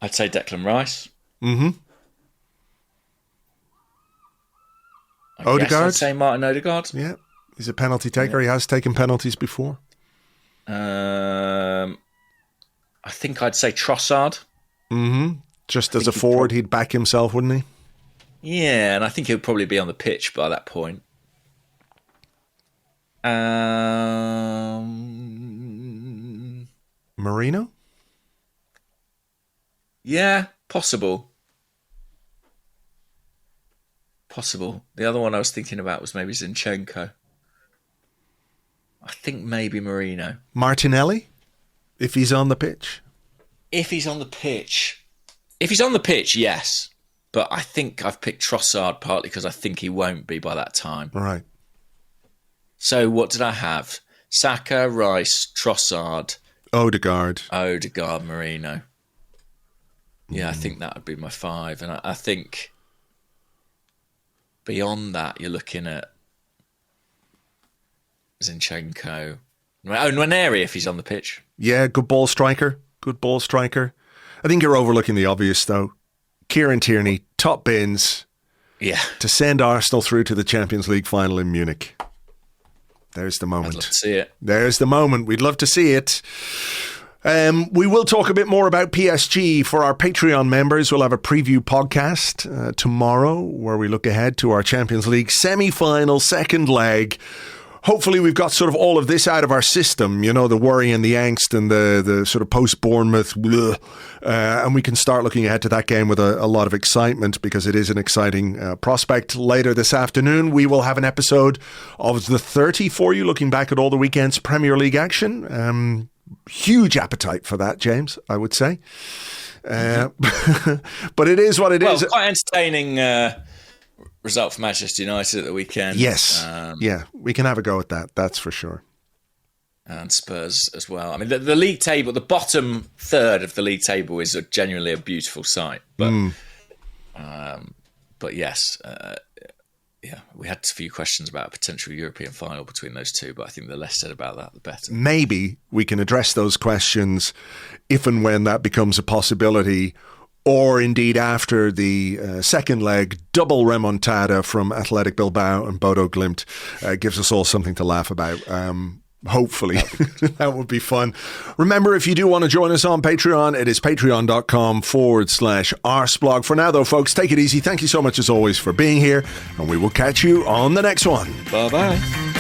I'd say Declan Rice. Odegaard. I'd say Martin Odegaard. Yeah. He's a penalty taker. He has taken penalties before. I think I'd say Trossard. Just as a forward, he'd back himself, wouldn't he? Yeah, and I think he'll probably be on the pitch by that point. Marino? Yeah, possible. The other one I was thinking about was maybe Zinchenko. I think maybe Marino. Martinelli? If he's on the pitch? If he's on the pitch, yes. But I think I've picked Trossard partly because I think he won't be by that time. Right. So what did I have? Saka, Rice, Trossard, Odegaard, Marino. Yeah, I think that would be my 5. And I think beyond that, you're looking at Zinchenko. Nwaneri if he's on the pitch. Yeah, good ball striker. I think you're overlooking the obvious, though. Kieran Tierney, top bins. Yeah. To send Arsenal through to the Champions League final in Munich. There's the moment. I'd love to see it. There's the moment. We'd love to see it. We will talk a bit more about PSG for our Patreon members. We'll have a preview podcast tomorrow where we look ahead to our Champions League semi-final second leg. Hopefully we've got sort of all of this out of our system, the worry and the angst and the sort of post-Bournemouth, and we can start looking ahead to that game with a lot of excitement because it is an exciting prospect. Later this afternoon, we will have an episode of The 30 for you, looking back at all the weekend's Premier League action. Huge appetite for that, James, I would say. But it is what it is. Quite entertaining result for Manchester United at the weekend. Yes. Yeah, we can have a go at that. That's for sure. And Spurs as well. I mean, the league table, the bottom third of the league table is genuinely a beautiful sight. But yes, we had a few questions about a potential European final between those two, but I think the less said about that, the better. Maybe we can address those questions if and when that becomes a possibility or indeed after the second leg, double remontada from Athletic Bilbao and Bodo Glimt gives us all something to laugh about. Hopefully, that would be fun. Remember, if you do want to join us on Patreon, it is patreon.com/Arseblog. For now, though, folks, take it easy. Thank you so much, as always, for being here, and we will catch you on the next one. Bye-bye.